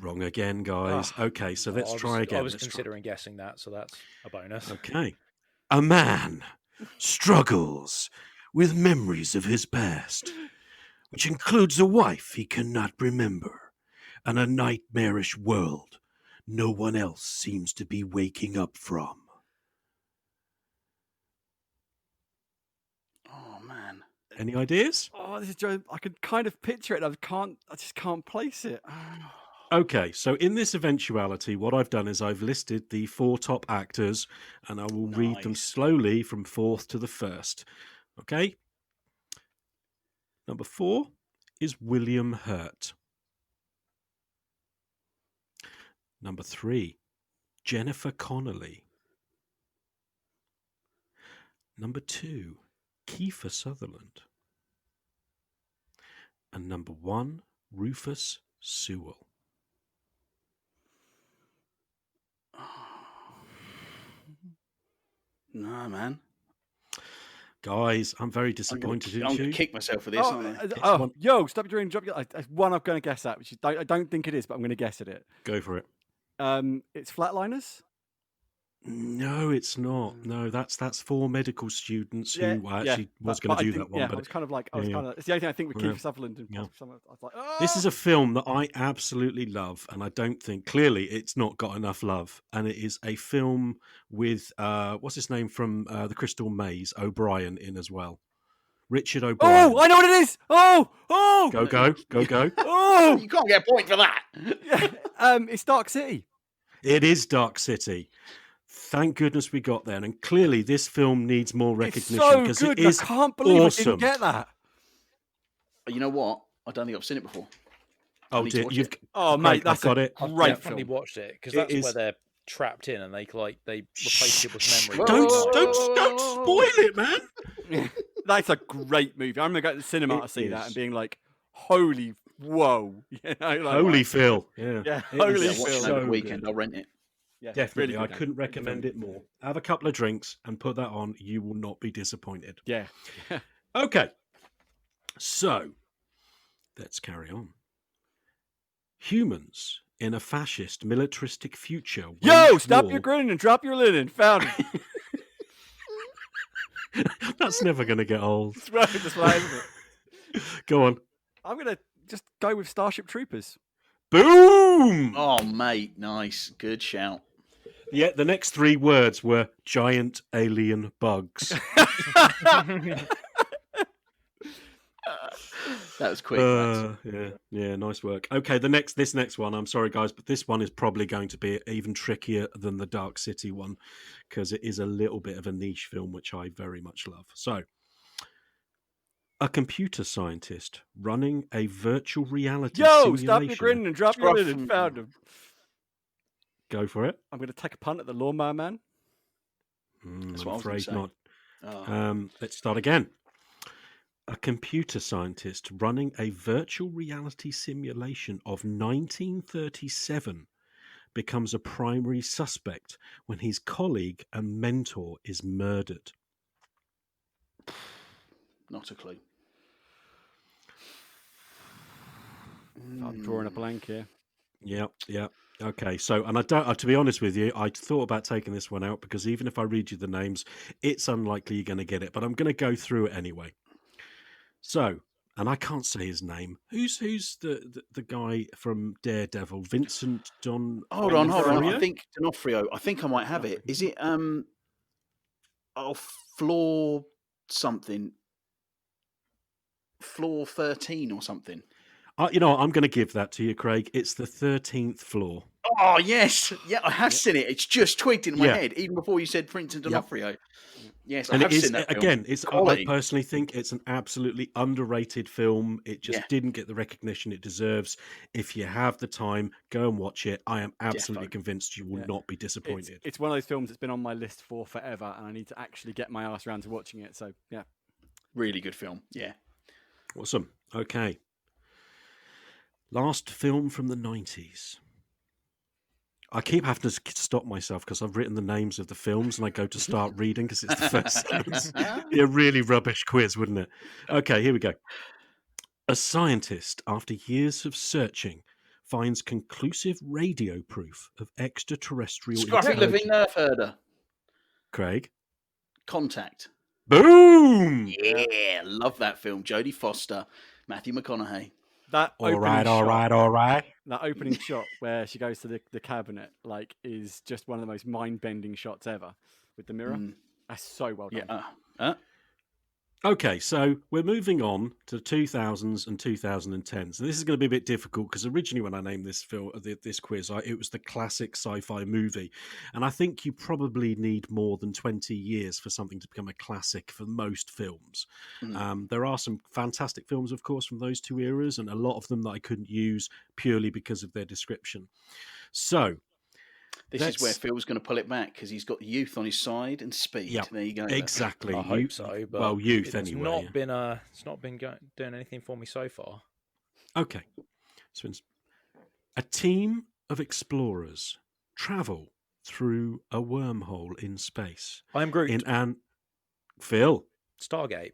Wrong again, guys. Okay, so let's try again. I was considering guessing that, so that's a bonus. Okay. A man struggles with memories of his past, which includes a wife he cannot remember, and a nightmarish world no one else seems to be waking up from. Oh, man. Any ideas? Oh, this is Joe. I could kind of picture it. I just can't place it. Okay, so in this eventuality, what I've done is I've listed the 4 top actors, and I will read them slowly from 4th to the 1st. Okay? Number 4 is William Hurt. Number 3, Jennifer Connelly. Number 2, Kiefer Sutherland. And number 1, Rufus Sewell. No, man. Guys, I'm very disappointed in you. I'm going to kick myself for this, aren't I? Yo, stop your dream. Drop your. It's one I'm going to guess at, which I don't think it is, but I'm going to guess at it. Go for it. It's Flatliners. No, it's not. No, that's 4 medical students who actually was going to do that one. Yeah, but I was kind of like, it's the only thing I think with Kiefer Sutherland. And I was like, This is a film that I absolutely love, and I don't think clearly it's not got enough love. And it is a film with what's his name from The Crystal Maze, O'Brien in as well. Richard O'Brien. Oh, I know what it is. Oh. Go. Oh, you can't get a point for that. It's Dark City. It is Dark City. Thank goodness we got there. And clearly this film needs more recognition because it is I can't believe awesome. I didn't get that. You know what? I don't think I've seen it before. Oh, mate, that's got it. I've definitely watched it because that's where they're trapped in and they replace people's memories. Don't spoil it, man. That's a great movie. I remember going to the cinema to see that and being like, "Holy whoa!" You know, like, holy Phil, yeah, holy Phil. Phil. Over the weekend, I'll rent it. Yeah, definitely. really I couldn't recommend it more. Have a couple of drinks and put that on. You will not be disappointed. Yeah. Okay. So let's carry on. Humans in a fascist, militaristic future. Yo, stop your grinning and drop your linen. Found it. That's never going to get old. That's right, isn't it? Go on. I'm going to just go with Starship Troopers. Boom! Oh, mate, nice. Good shout. Yeah, the next 3 words were giant alien bugs. That was quick. Yeah, nice work. Okay, this next one, I'm sorry guys, but this one is probably going to be even trickier than the Dark City one because it is a little bit of a niche film, which I very much love. So, a computer scientist running a virtual reality simulation. Stop your grinning and drop your linen. Found him. Go for it. I'm going to take a punt at the Lawnmower Man. I'm afraid not. Let's start again. A computer scientist running a virtual reality simulation of 1937 becomes a primary suspect when his colleague and mentor is murdered. Not a clue. I'm drawing a blank here. Yeah. Okay, so, and I don't, to be honest with you, I thought about taking this one out because even if I read you the names, it's unlikely you're going to get it, but I'm going to go through it anyway. So, and I can't say his name. Who's the guy from Daredevil? Vincent Don. Hold on. I think D'Onofrio. I think I might have it. Is it Floor something? Floor 13 or something? You know what? I'm going to give that to you, Craig. It's the 13th floor. Oh yes, yeah, I have seen it. It's just twigged in my Yeah. head, even before you said Prince and D'Onofrio. Yes, I And have it is, seen that film. again, I Quality. personally think it's an absolutely underrated film. It just Yeah. didn't get the recognition it deserves. If you have the time, go and watch it. I am absolutely Defo. convinced you will Yeah. not be disappointed. It's one of those films that's been on my list for forever, and I need to actually get my ass around to watching it. So yeah, Really good film. Yeah. Awesome. Okay. Last film from the 90s. I keep having to stop myself because I've written the names of the films and I go to start reading because it's the first sentence. It'd be a really rubbish quiz, wouldn't it? Okay, here we go. A scientist, after years of searching, finds conclusive radio proof of extraterrestrial Scruffy Living intelligence. Nerf Herder. Craig? Contact. Boom! Yeah, love that film. Jodie Foster, Matthew McConaughey. that All opening right, all shot, right, all right. that opening shot where she goes to the cabinet, like, is just one of the most mind-bending shots ever with the mirror. That's so well done. Yeah. Okay, so we're moving on to 2000s and 2010s. And this is going to be a bit difficult because originally when I named this this quiz, it was the classic sci-fi movie. And I think you probably need more than 20 years for something to become a classic for most films. There are some fantastic films, of course, from those two eras, and a lot of them that I couldn't use purely because of their description. So... This is where Phil's going to pull it back because he's got youth on his side and speed. Yeah, there you go. exactly. I hope so. But well, youth it's anyway. It's not been doing anything for me so far. Okay. So a team of explorers travel through a wormhole in space. I'm Groot. Phil. Stargate.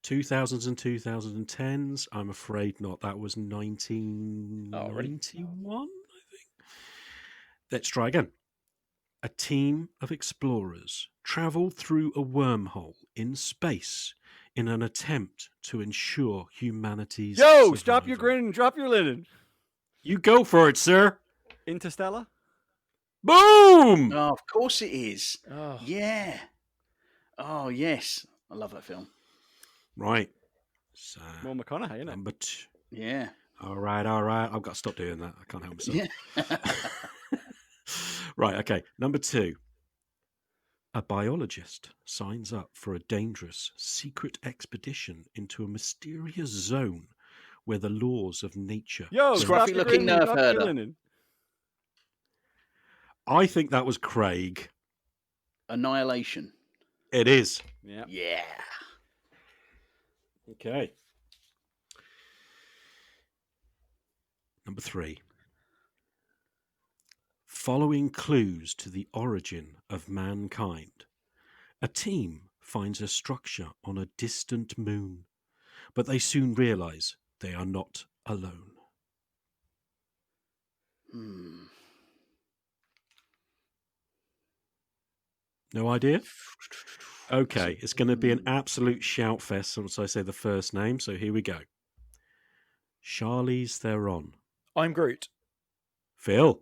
2000s and 2010s. I'm afraid not. That was 1991, I think. Let's try again. A team of explorers travel through a wormhole in space in an attempt to ensure humanity's survival. Stop your grin, drop your linen. You go for it, sir. Interstellar? Boom! Oh, of course it is. Oh. Yeah. Oh, yes. I love that film. Right. So, More McConaughey, isn't it? number two. Yeah. All right. I've got to stop doing that. I can't help myself. Yeah. Right, okay. Number two. A biologist signs up for a dangerous secret expedition into a mysterious zone where the laws of nature... Scruffy looking Nerf Herder. I think that was Craig. Annihilation. It is. Yeah. Yeah. Okay. Number three. Following clues to the origin of mankind, a team finds a structure on a distant moon, but they soon realize they are not alone. No idea? Okay, it's going to be an absolute shout fest once I say the first name, so here we go. Charlize Theron. I'm Groot. Phil.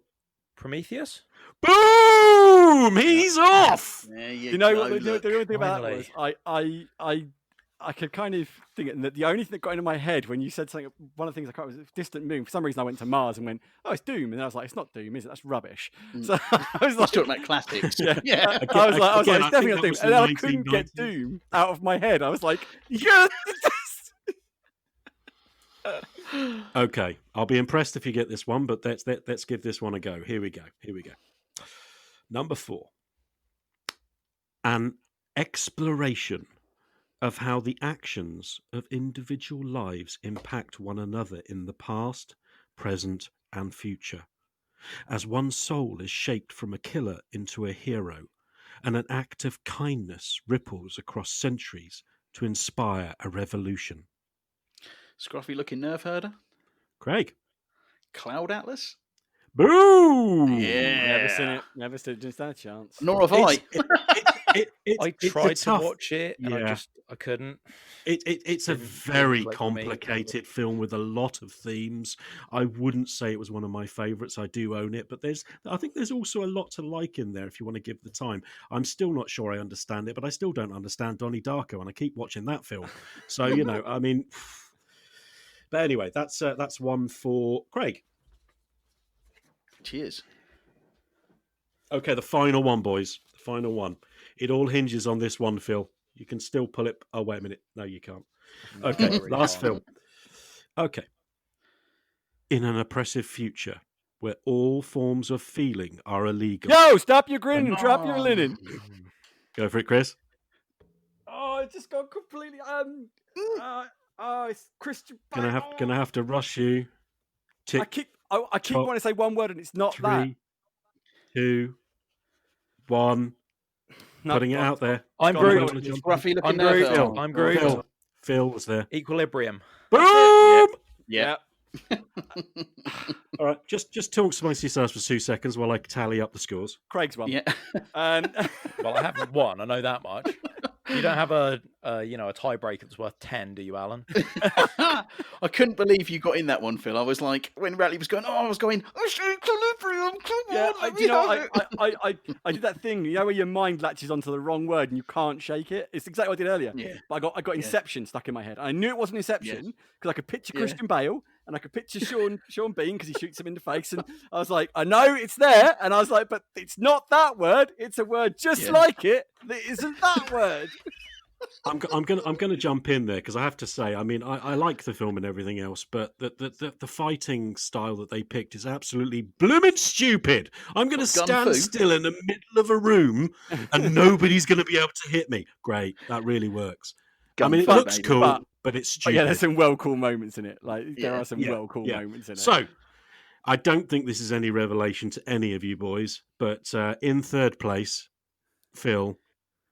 Prometheus? Boom! He's off! There You know what? The only thing about that was I could kind of think it. And the only thing that got into my head when you said something, one of the things I can't was distant moon. For some reason, I went to Mars and went, "Oh, it's Doom," and I was like, "It's not Doom, is it? That's rubbish." So I was like, talking about classics. Yeah, yeah. I was like, Again, it's I definitely think not Doom, that was and then I the couldn't get 1990s. Doom out of my head. I was like, "Yes." Okay, I'll be impressed if you get this one, but let's give this one a go. Here we go. Number four. An exploration of how the actions of individual lives impact one another in the past, present, and future. As one soul is shaped from a killer into a hero, and an act of kindness ripples across centuries to inspire a revolution. Scruffy looking Nerf Herder. Craig. Cloud Atlas. Boom! Yeah. Never seen it. Never stood. Didn't stand a chance. Nor have I. I tried to watch it and I couldn't. It's a very complicated film with a lot of themes. I wouldn't say it was one of my favourites. I do own it, but I think there's also a lot to like in there if you want to give the time. I'm still not sure I understand it, but I still don't understand Donnie Darko, and I keep watching that film. So, I mean... But anyway, that's one for Craig. Cheers. Okay, the final one, boys. The final one. It all hinges on this one, Phil. You can still pull it. Oh, wait a minute. No, you can't. Okay, last film. Okay. In an oppressive future where all forms of feeling are illegal. Yo, stop your grinning and drop your linen. Go for it, Chris. Oh, it just got completely. It's Christian. Gonna have to rush you. Tick, I keep wanting to say one word and it's not 3, 2, 1. Putting it out there. I'm Groot. Groot. Ruffy looking I'm nervous. Groot. I'm Groot. Phil was there. Equilibrium. Boom! Yeah. All right, just talk amongst yourselves for 2 seconds while I tally up the scores. Craig's one. Yeah. Well, I haven't won. I know that much. You don't have a tiebreaker that's worth 10, do you, Alan? I couldn't believe you got in that one, Phil. I was like, when Ratley was going, I was going, equilibrium, come Yeah, on, I did that thing, where your mind latches onto the wrong word and you can't shake it. It's exactly what I did earlier. Yeah. But I got Inception stuck in my head. I knew it wasn't Inception because I could picture Christian Bale and I could picture Sean Bean because he shoots him in the face. And I was like, I know it's there. And I was like, but it's not that word. It's a word just like it that isn't that word. I'm gonna jump in there because I have to say, I mean, I like the film and everything else, but the fighting style that they picked is absolutely blooming stupid. I'm gonna stand still in the middle of a room and nobody's gonna be able to hit me. Great, that really works. I mean, it looks cool, but it's stupid. Yeah, there's some cool moments in it. Like there are some cool moments in it. So, I don't think this is any revelation to any of you boys, but in third place, Phil,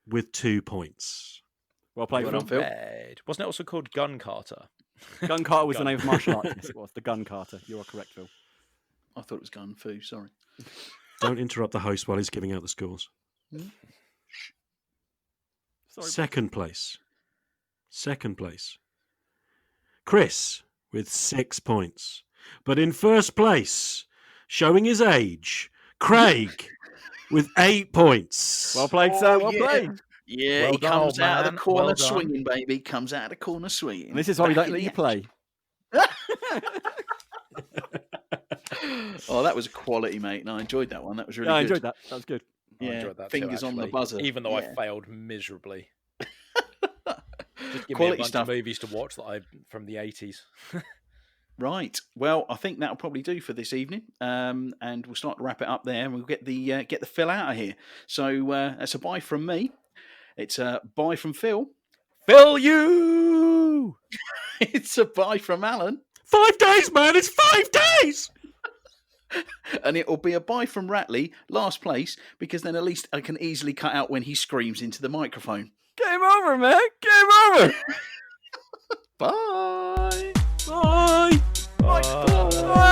with 2 points. Well played, Phil. Wasn't it also called Gun Carter? Gun Carter was the name of martial arts. Yes, it was the Gun Carter. You are correct, Phil. I thought it was Gun Fu. Sorry. Don't interrupt the host while he's giving out the scores. Sorry. Second place, Chris with 6 points. But in first place, showing his age, Craig with 8 points. Well played, sir. Well played. Yeah, Well he done, comes out of the man. corner Well done. swinging, baby. Comes out of the corner swinging. And this is why we don't let you play. Oh, that was a quality, mate. And I enjoyed that one. That was really I good. enjoyed that. That was good. I Yeah, enjoyed that fingers too, on the actually, buzzer. even though I Yeah. failed miserably. Just give me Quality a bunch stuff. of movies to watch that from the 80s. Right. Well, I think that'll probably do for this evening, and we'll start to wrap it up there, and we'll get the Phil out of here. So that's a bye from me. It's a bye from Phil. Phil, you! It's a bye from Alan. 5 days, man! It's 5 days! And it'll be a bye from Ratley, last place, because then at least I can easily cut out when he screams into the microphone. Game over, man. Game over. Bye. Bye! Bye.